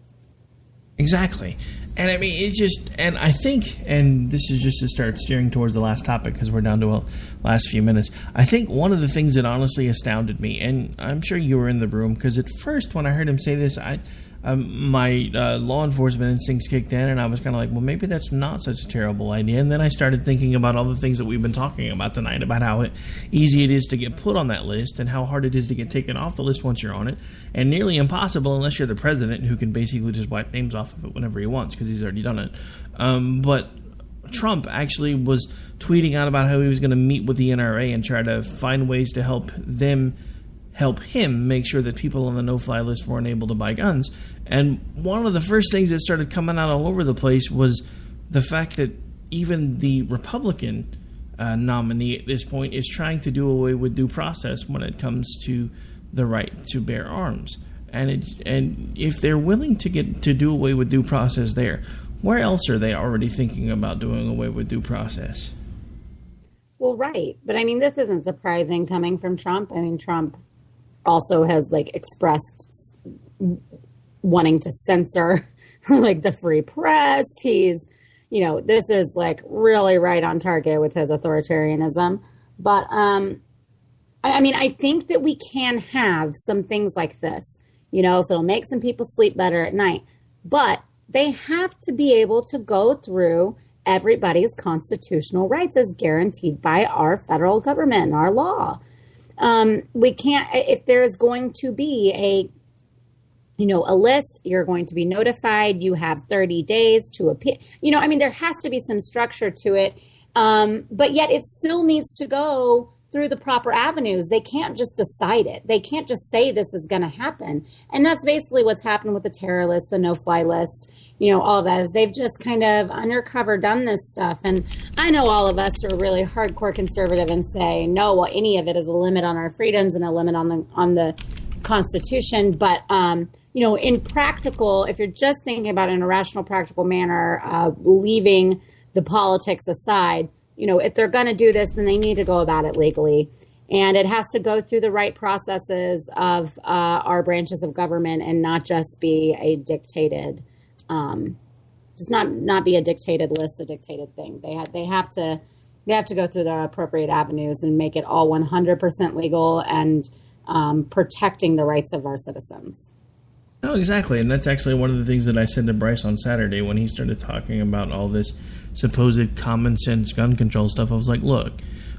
Exactly. And I mean, and I think, and this is just to start steering towards the last topic because we're down to the last few minutes. I think one of the things that honestly astounded me, and I'm sure you were in the room, because at first when I heard him say this, my law enforcement instincts kicked in, and I was kind of like, well, maybe that's not such a terrible idea. And then I started thinking about all the things that we've been talking about tonight, about how easy it is to get put on that list and how hard it is to get taken off the list once you're on it, and nearly impossible unless you're the president, who can basically just wipe names off of it whenever he wants because he's already done it. But Trump actually was tweeting out about how he was going to meet with the NRA and try to find ways to help him make sure that people on the no-fly list weren't able to buy guns. And one of the first things that started coming out all over the place was the fact that even the Republican nominee at this point is trying to do away with due process when it comes to the right to bear arms. And if they're willing to do away with due process there, where else are they already thinking about doing away with due process? Well, right. But I mean, this isn't surprising coming from Trump. I mean, Trump also has expressed wanting to censor the free press. He's, this is really right on target with his authoritarianism. But I mean, I think that we can have some things like this, if it'll make some people sleep better at night. But they have to be able to go through everybody's constitutional rights as guaranteed by our federal government and our law. We can't, if there is going to be a list, you're going to be notified, you have 30 days to appeal. I mean, there has to be some structure to it. But yet it still needs to go through the proper avenues. They can't just decide it. They can't just say this is going to happen. And that's basically what's happened with the terror list, the no-fly list, all of that is they've just kind of undercover done this stuff. And I know all of us are really hardcore conservative and say, no, well, any of it is a limit on our freedoms and a limit on the Constitution. But, in practical, if you're just thinking about it in a rational, practical manner, leaving the politics aside, if they're going to do this, then they need to go about it legally. And it has to go through the right processes of our branches of government and not just be a dictated, just not be a dictated list, a dictated thing. They have to go through the appropriate avenues and make it all 100% legal and protecting the rights of our citizens. Oh, exactly. And that's actually one of the things that I said to Bryce on Saturday when he started talking about all this supposed common sense gun control stuff. I was like, look,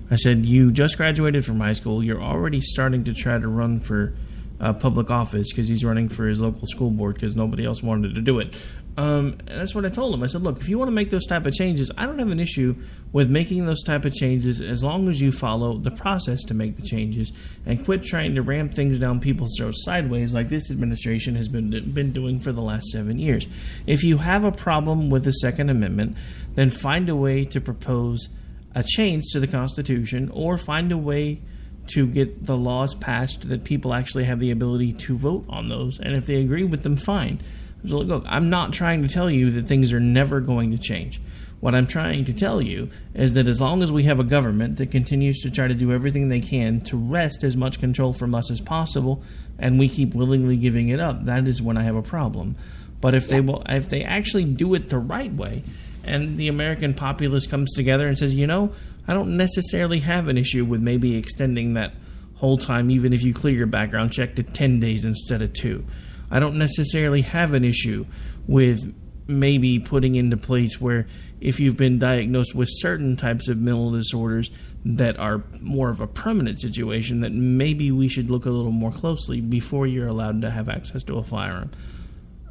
I said, you just graduated from high school. You're already starting to try to run for public office because he's running for his local school board because nobody else wanted to do it. And that's what I told him. I said, look, if you want to make those type of changes, I don't have an issue with making those type of changes as long as you follow the process to make the changes and quit trying to ram things down people's throats sideways like this administration has been doing for the last 7 years. If you have a problem with the Second Amendment, then find a way to propose a change to the Constitution or find a way to get the laws passed that people actually have the ability to vote on those. And if they agree with them, fine. So look, I'm not trying to tell you that things are never going to change. What I'm trying to tell you is that as long as we have a government that continues to try to do everything they can to wrest as much control from us as possible, and we keep willingly giving it up, that is when I have a problem. But if they actually do it the right way, and the American populace comes together and says, I don't necessarily have an issue with maybe extending that whole time, even if you clear your background check, to 10 days instead of 2. I don't necessarily have an issue with maybe putting into place where if you've been diagnosed with certain types of mental disorders that are more of a permanent situation, that maybe we should look a little more closely before you're allowed to have access to a firearm.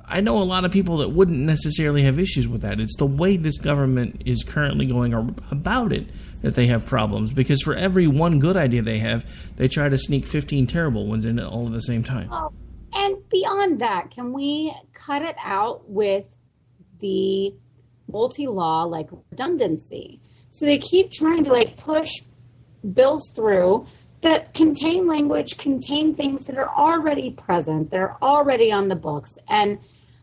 I know a lot of people that wouldn't necessarily have issues with that. It's the way this government is currently going about it that they have problems, because for every one good idea they have, they try to sneak 15 terrible ones in all at the same time. Oh, and beyond that, can we cut it out with the multi-law redundancy? So they keep trying to push bills through that contain things that are already present, they're already on the books, and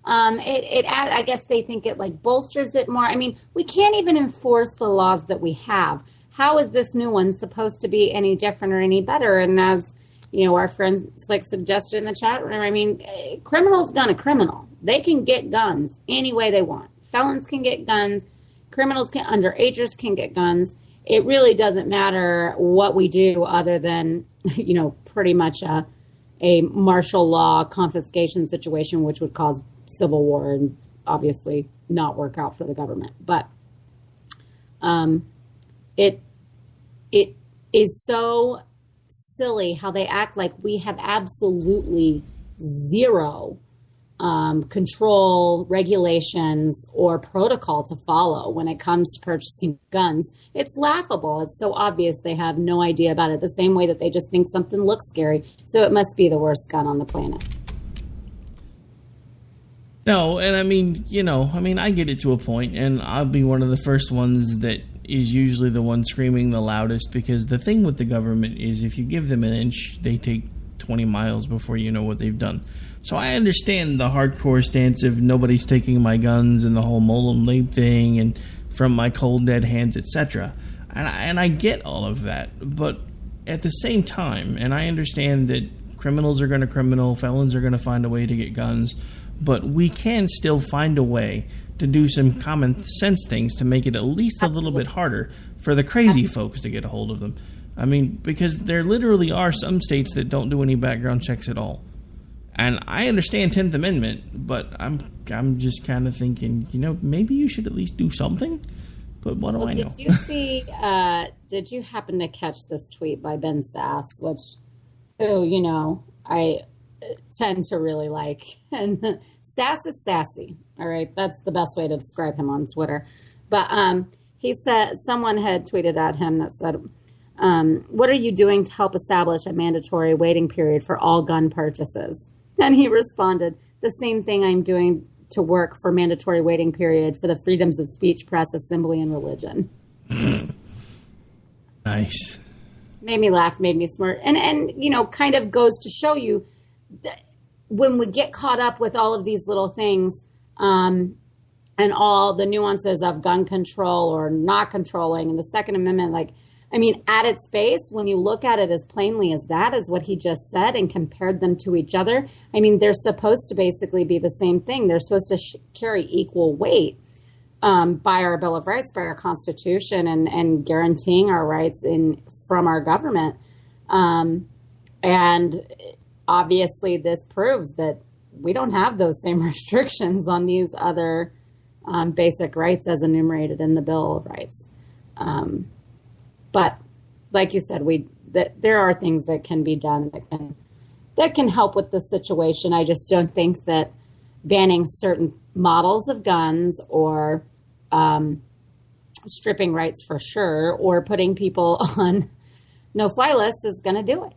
I guess they think it bolsters it more. I mean, we can't even enforce the laws that we have. How is this new one supposed to be any different or any better? And as our friends suggested in the chat room, I mean, criminal's gonna criminal. They can get guns any way they want. Felons can get guns. Criminals underagers can get guns. It really doesn't matter what we do other than, pretty much a martial law confiscation situation, which would cause civil war and obviously not work out for the government. But it is so silly how they act like we have absolutely zero control, regulations, or protocol to follow when it comes to purchasing guns. It's laughable. It's so obvious they have no idea about it, the same way that they just think something looks scary, so it must be the worst gun on the planet. No, and I get it to a point, and I'll be one of the first ones that is usually the one screaming the loudest, because the thing with the government is if you give them an inch, they take 20 miles before you know what they've done. So I understand the hardcore stance of nobody's taking my guns and the whole Molem Leap thing and from my cold dead hands, etc. And I get all of that. But at the same time, and I understand that criminals are going to criminal, felons are going to find a way to get guns, but we can still find a way to do some common sense things to make it at least a little bit harder for the crazy folks to get a hold of them. I mean, because there literally are some states that don't do any background checks at all. And I understand 10th Amendment, but I'm just kind of thinking, maybe you should at least do something. But what do I know? Did you happen to catch this tweet by Ben Sass, which, I tend to really like. And Sass is sassy. All right, that's the best way to describe him on Twitter. But he said, someone had tweeted at him that said, what are you doing to help establish a mandatory waiting period for all gun purchases? And he responded, the same thing I'm doing to work for mandatory waiting period for the freedoms of speech, press, assembly, and religion. Nice. Made me laugh, made me smirk. And kind of goes to show you that when we get caught up with all of these little things and all the nuances of gun control or not controlling and the Second Amendment, at its base, when you look at it as plainly as that, as what he just said, and compared them to each other, they're supposed to basically be the same thing. They're supposed to carry equal weight by our Bill of Rights, by our Constitution, and guaranteeing our rights from our government. And obviously, this proves that we don't have those same restrictions on these other basic rights as enumerated in the Bill of Rights. But like you said, there are things that can be done that can help with the situation. I just don't think that banning certain models of guns or stripping rights for sure, or putting people on no-fly lists is going to do it.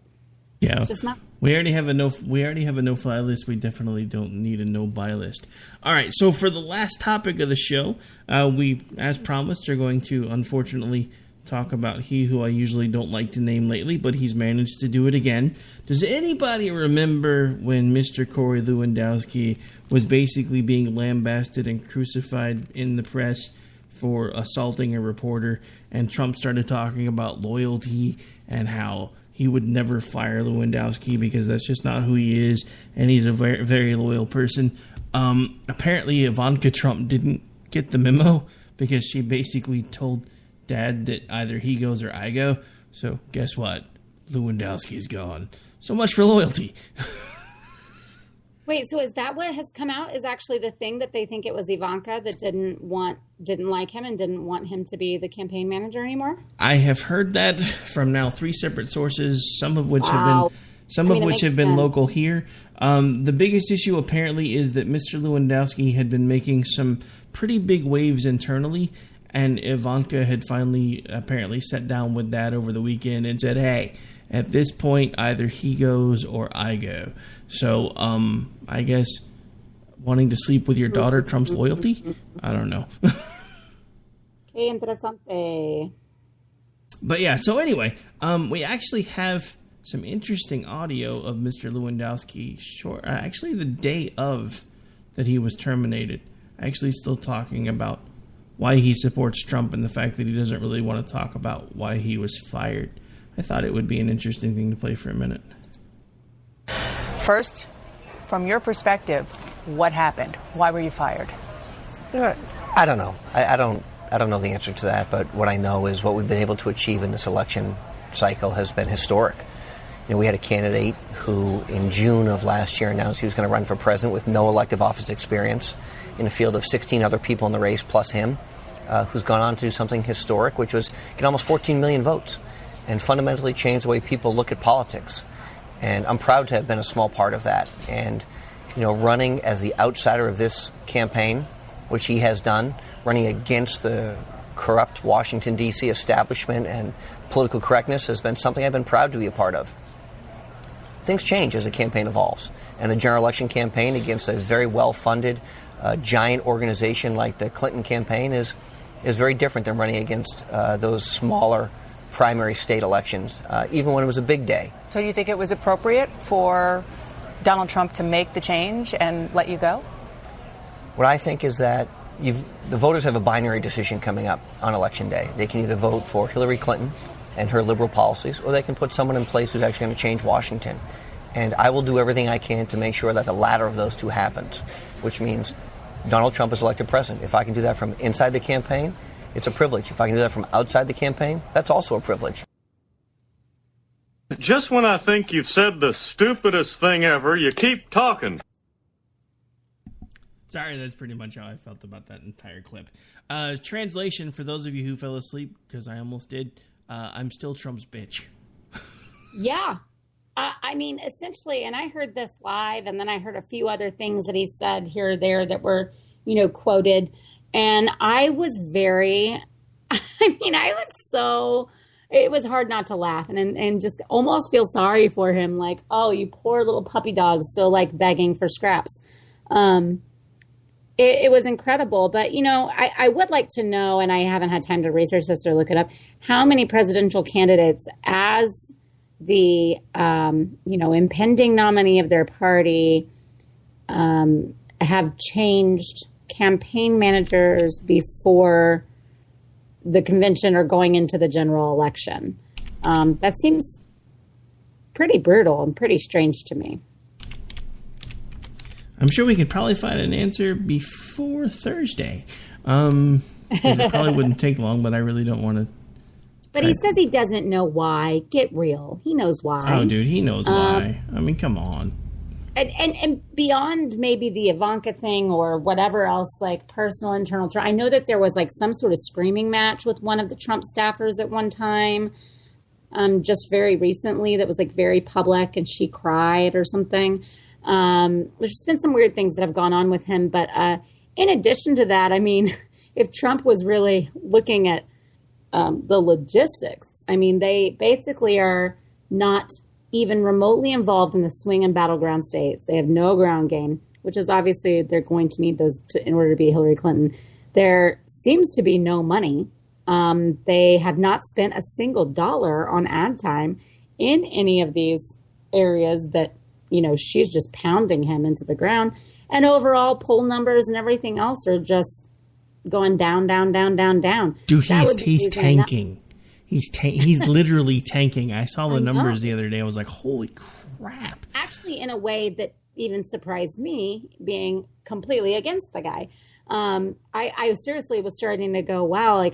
Yeah, it's just not. We already have a no-fly list. We definitely don't need a no-buy list. All right, so for the last topic of the show, we, as promised, are going to unfortunately talk about he who I usually don't like to name lately, but he's managed to do it again. Does anybody remember when Mr. Corey Lewandowski was basically being lambasted and crucified in the press for assaulting a reporter, and Trump started talking about loyalty and how he would never fire Lewandowski because that's just not who he is, and he's a very, very loyal person? Apparently Ivanka Trump didn't get the memo because she basically told Dad that either he goes or I go. So guess what? Lewandowski's gone. So much for loyalty. Wait, so is that what has come out? Is actually the thing that they think it was Ivanka that didn't like him and didn't want him to be the campaign manager anymore? I have heard that from now 3 separate sources, some of which have been local here. The biggest issue apparently is that Mr. Lewandowski had been making some pretty big waves internally, and Ivanka had finally apparently sat down with that over the weekend and said, hey, at this point, either he goes or I go. So, I guess wanting to sleep with your daughter trumps loyalty? I don't know. Qué interesante. But yeah, so anyway, we actually have some interesting audio of Mr. Lewandowski actually the day of that he was terminated. Actually still talking about why he supports Trump and the fact that he doesn't really want to talk about why he was fired. I thought it would be an interesting thing to play for a minute. First, from your perspective, what happened? Why were you fired? I don't know. I don't know the answer to that, but what I know is what we've been able to achieve in this election cycle has been historic. You know, we had a candidate who in June of last year announced he was going to run for president with no elective office experience in a field of 16 other people in the race plus him, who's gone on to do something historic, which was get almost 14 million votes and fundamentally change the way people look at politics. And I'm proud to have been a small part of that. And, you know, running as the outsider of this campaign, which he has done, running against the corrupt Washington, D.C. establishment and political correctness has been something I've been proud to be a part of. Things change as a campaign evolves. And a general election campaign against a very well-funded, giant organization like the Clinton campaign is very different than running against those smaller primary state elections, even when it was a big day. So you think it was appropriate for Donald Trump to make the change and let you go? What I think is that the voters have a binary decision coming up on Election Day. They can either vote for Hillary Clinton and her liberal policies, or they can put someone in place who's actually going to change Washington. And I will do everything I can to make sure that the latter of those two happens, which means Donald Trump is elected president. If I can do that from inside the campaign, it's a privilege. If I can do that from outside the campaign, that's also a privilege. Just when I think you've said the stupidest thing ever, you keep talking. Sorry, that's pretty much how I felt about that entire clip. Translation, for those of you who fell asleep, because I almost did, I'm still Trump's bitch. Yeah. I mean, essentially, and I heard this live, and then I heard a few other things that he said here or there that were, quoted. And I was it was hard not to laugh and just almost feel sorry for him. Like, oh, you poor little puppy dog, still like begging for scraps. It was incredible. But, I would like to know, and I haven't had time to research this or look it up, how many presidential candidates as the, impending nominee of their party have changed campaign managers before the convention or going into the general election. That seems pretty brutal and pretty strange to me. I'm sure we could probably find an answer before Thursday. It probably wouldn't take long, but I really don't want to. But he says he doesn't know why. Get real. He knows why. Oh, dude, he knows why. I mean, come on. And beyond maybe the Ivanka thing or whatever else, like personal internal. I know that there was like some sort of screaming match with one of the Trump staffers at one time, just very recently that was like very public and she cried or something. There's just been some weird things that have gone on with him. But in addition to that, I mean, if Trump was really looking at the logistics, I mean, they basically are not even remotely involved in the swing and battleground states. They have no ground game, which is obviously they're going to need those in order to beat Hillary Clinton. There seems to be no money. They have not spent a single dollar on ad time in any of these areas that, she's just pounding him into the ground. And overall poll numbers and everything else are just going down, down, down, down, down. Dude, he's tanking. He's literally tanking. I saw the numbers the other day. I was like, holy crap. Actually, in a way that even surprised me, being completely against the guy. I seriously was starting to go, wow, they're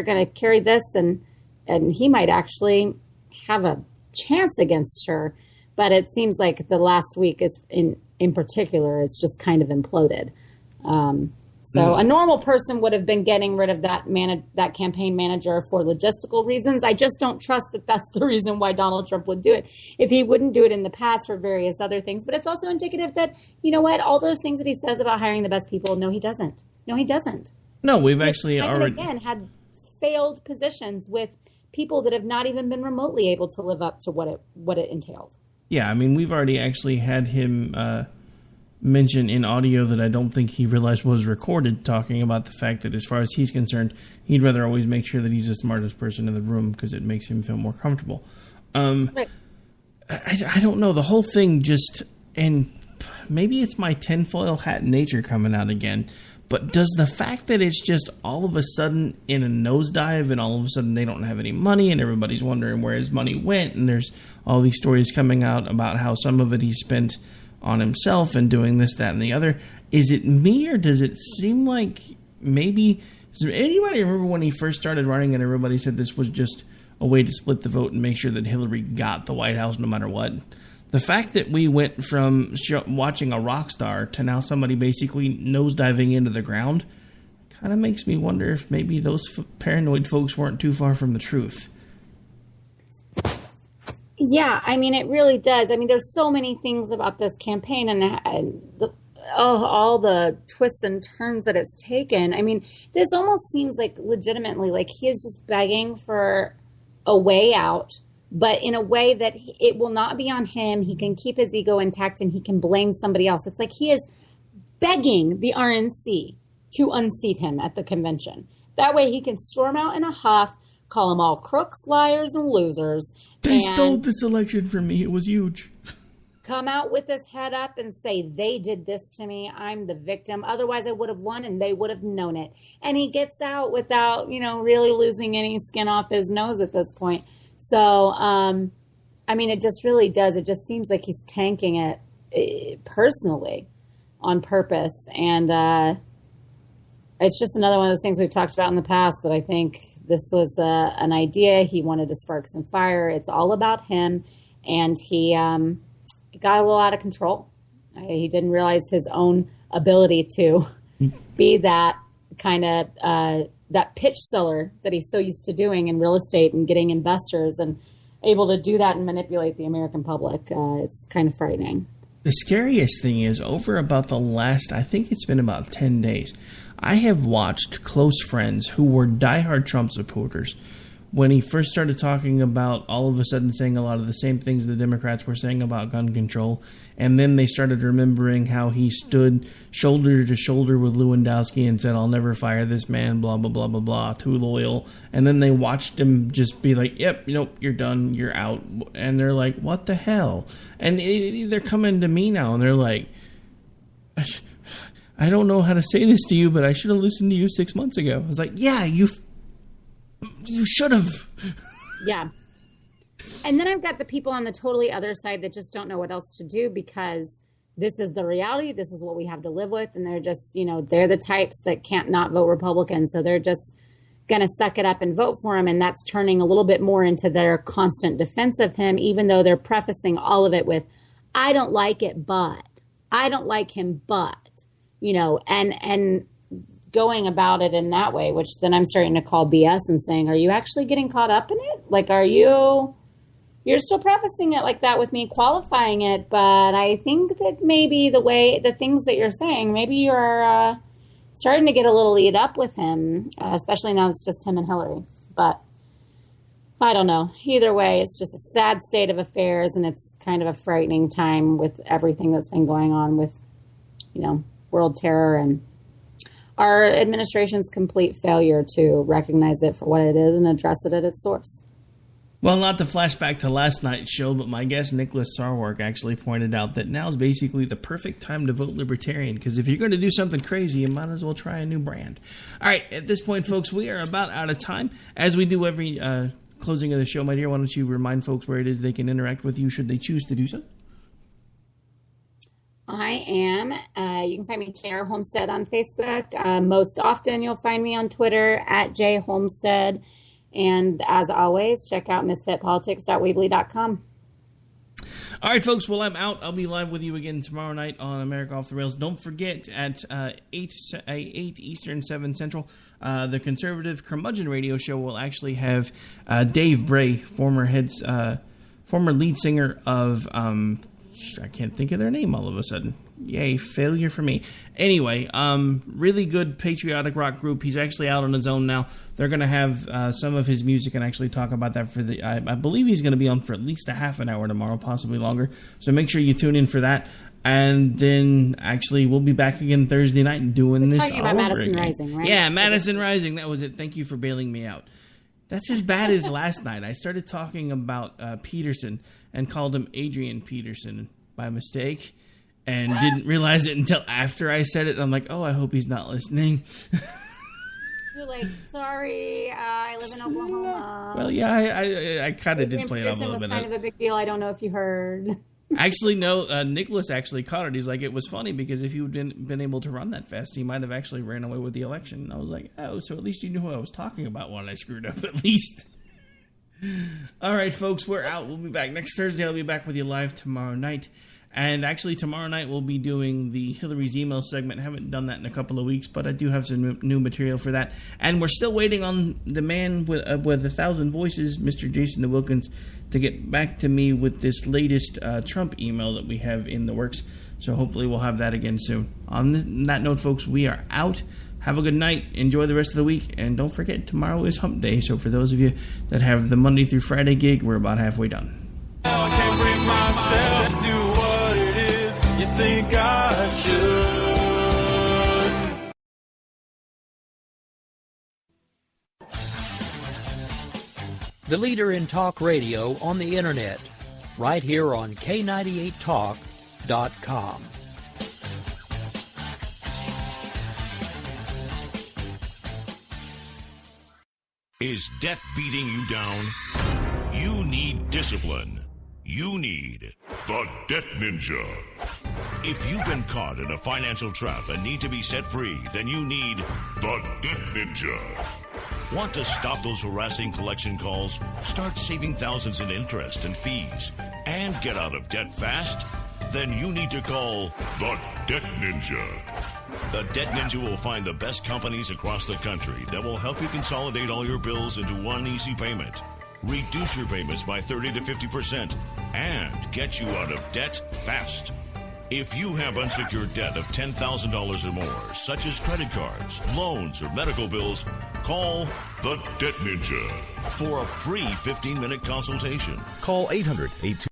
going to carry this and he might actually have a chance against her. But it seems like the last week is in particular, it's just kind of imploded. A normal person would have been getting rid of that campaign manager for logistical reasons. I just don't trust that that's the reason why Donald Trump would do it. If he wouldn't do it in the past for various other things. But it's also indicative that, all those things that he says about hiring the best people, no, he doesn't. No, we've actually already again had failed positions with people that have not even been remotely able to live up to what it entailed. Yeah, I mean, we've already actually had him mention in audio that I don't think he realized was recorded, talking about the fact that as far as he's concerned, he'd rather always make sure that he's the smartest person in the room because it makes him feel more comfortable. Right. I don't know. The whole thing just, and maybe it's my tinfoil hat nature coming out again, but does the fact that it's just all of a sudden in a nosedive and all of a sudden they don't have any money and everybody's wondering where his money went, and there's all these stories coming out about how some of it he spent on himself and doing this, that, and the other. Is it me, or does it seem like maybe... Does anybody remember when he first started running and everybody said this was just a way to split the vote and make sure that Hillary got the White House no matter what? The fact that we went from watching a rock star to now somebody basically nosediving into the ground kind of makes me wonder if maybe those paranoid folks weren't too far from the truth. Yeah, I mean, it really does. I mean, there's so many things about this campaign and all the twists and turns that it's taken. I mean, this almost seems like legitimately like he is just begging for a way out, but in a way that it will not be on him. He can keep his ego intact and he can blame somebody else. It's like he is begging the RNC to unseat him at the convention. That way he can storm out in a huff, call them all crooks, liars, and losers. They stole this election from me. It was huge. Come out with his head up and say, they did this to me. I'm the victim. Otherwise, I would have won and they would have known it. And he gets out without, really losing any skin off his nose at this point. So, I mean, it just really does. It just seems like he's tanking it personally on purpose. And it's just another one of those things we've talked about in the past that I think this was an idea. He wanted to spark some fire. It's all about him. And he got a little out of control. He didn't realize his own ability to be that kind of that pitch seller that he's so used to doing in real estate and getting investors and able to do that and manipulate the American public. It's kind of frightening. The scariest thing is over about the last, I think it's been about 10 days, I have watched close friends who were diehard Trump supporters when he first started talking about all of a sudden saying a lot of the same things the Democrats were saying about gun control. And then they started remembering how he stood shoulder to shoulder with Lewandowski and said, I'll never fire this man, blah, blah, blah, blah, blah, too loyal. And then they watched him just be like, yep, nope, you're done, you're out. And they're like, what the hell? And they're coming to me now and they're like, I don't know how to say this to you, but I should have listened to you 6 months ago. I was like, yeah, you should have. Yeah. And then I've got the people on the totally other side that just don't know what else to do because this is the reality. This is what we have to live with. And they're just, they're the types that can't not vote Republican. So they're just going to suck it up and vote for him. And that's turning a little bit more into their constant defense of him, even though they're prefacing all of it with, I don't like it, but I don't like him, but, and going about it in that way, which then I'm starting to call BS and saying, are you actually getting caught up in it? Like, are you, you're still prefacing it like that with me qualifying it, but I think that maybe the things that you're saying, maybe you're starting to get a little eat up with him, especially now it's just him and Hillary. But I don't know. Either way, it's just a sad state of affairs, and it's kind of a frightening time with everything that's been going on with, world terror and our administration's complete failure to recognize it for what it is and address it at its source. Well, not to flash back to last night's show, but my guest Nicholas Sarwark actually pointed out that now is basically the perfect time to vote Libertarian, because if you're going to do something crazy, you might as well try a new brand. All right, at this point, folks, we are about out of time. As we do every closing of the show, my dear, why don't you remind folks where it is they can interact with you should they choose to do so? I am. You can find me J.R. Homestead on Facebook. Most often, you'll find me on Twitter at @JHomestead. And as always, check out misfitpolitics.weebly.com. All right, folks. Well, I'm out. I'll be live with you again tomorrow night on America Off the Rails. Don't forget, at 8 Eastern, 7 Central, the Conservative Curmudgeon Radio Show will actually have Dave Bray, former lead singer of... I can't think of their name all of a sudden. Yay, failure for me. Anyway, really good patriotic rock group. He's actually out on his own now. They're going to have some of his music and actually talk about that for I believe he's going to be on for at least a half an hour tomorrow, possibly longer. So make sure you tune in for that. And then actually we'll be back again Thursday night and doing this talking about Madison Rising, right? Yeah, Madison Rising. That was it. Thank you for bailing me out. That's as bad as last night. I started talking about Peterson and called him Adrian Peterson by mistake and didn't realize it until after I said it. I'm like, oh, I hope he's not listening. You're like, sorry, I live in Oklahoma. Well, yeah, I kind of did play it off a little bit. Peterson was kind of a big deal. I don't know if you heard. Actually, no, Nicholas actually caught it. He's like, it was funny because if you had been able to run that fast, he might have actually ran away with the election. And I was like, oh, so at least you knew who I was talking about when I screwed up, at least. All right, folks, we're out. We'll be back next Thursday. I'll be back with you live tomorrow night. And actually, tomorrow night we'll be doing the Hillary's email segment. I haven't done that in a couple of weeks, but I do have some new material for that. And we're still waiting on the man with 1,000 voices, Mr. Jason Wilkins, to get back to me with this latest Trump email that we have in the works. So hopefully we'll have that again soon. On that note, folks, we are out. Have a good night. Enjoy the rest of the week. And don't forget, tomorrow is hump day. So for those of you that have the Monday through Friday gig, we're about halfway done. I can't bring myself to do what it is you think I should. The leader in talk radio on the internet, right here on K98Talk.com. Is debt beating you down? You need discipline. You need the Debt Ninja. If you've been caught in a financial trap and need to be set free, then you need the Debt Ninja. Want to stop those harassing collection calls, start saving thousands in interest and fees, and get out of debt fast? Then you need to call the Debt Ninja. The Debt Ninja will find the best companies across the country that will help you consolidate all your bills into one easy payment, reduce your payments by 30 to 50%, and get you out of debt fast. If you have unsecured debt of $10,000 or more, such as credit cards, loans, or medical bills, call the Debt Ninja for a free 15-minute consultation. Call 800-82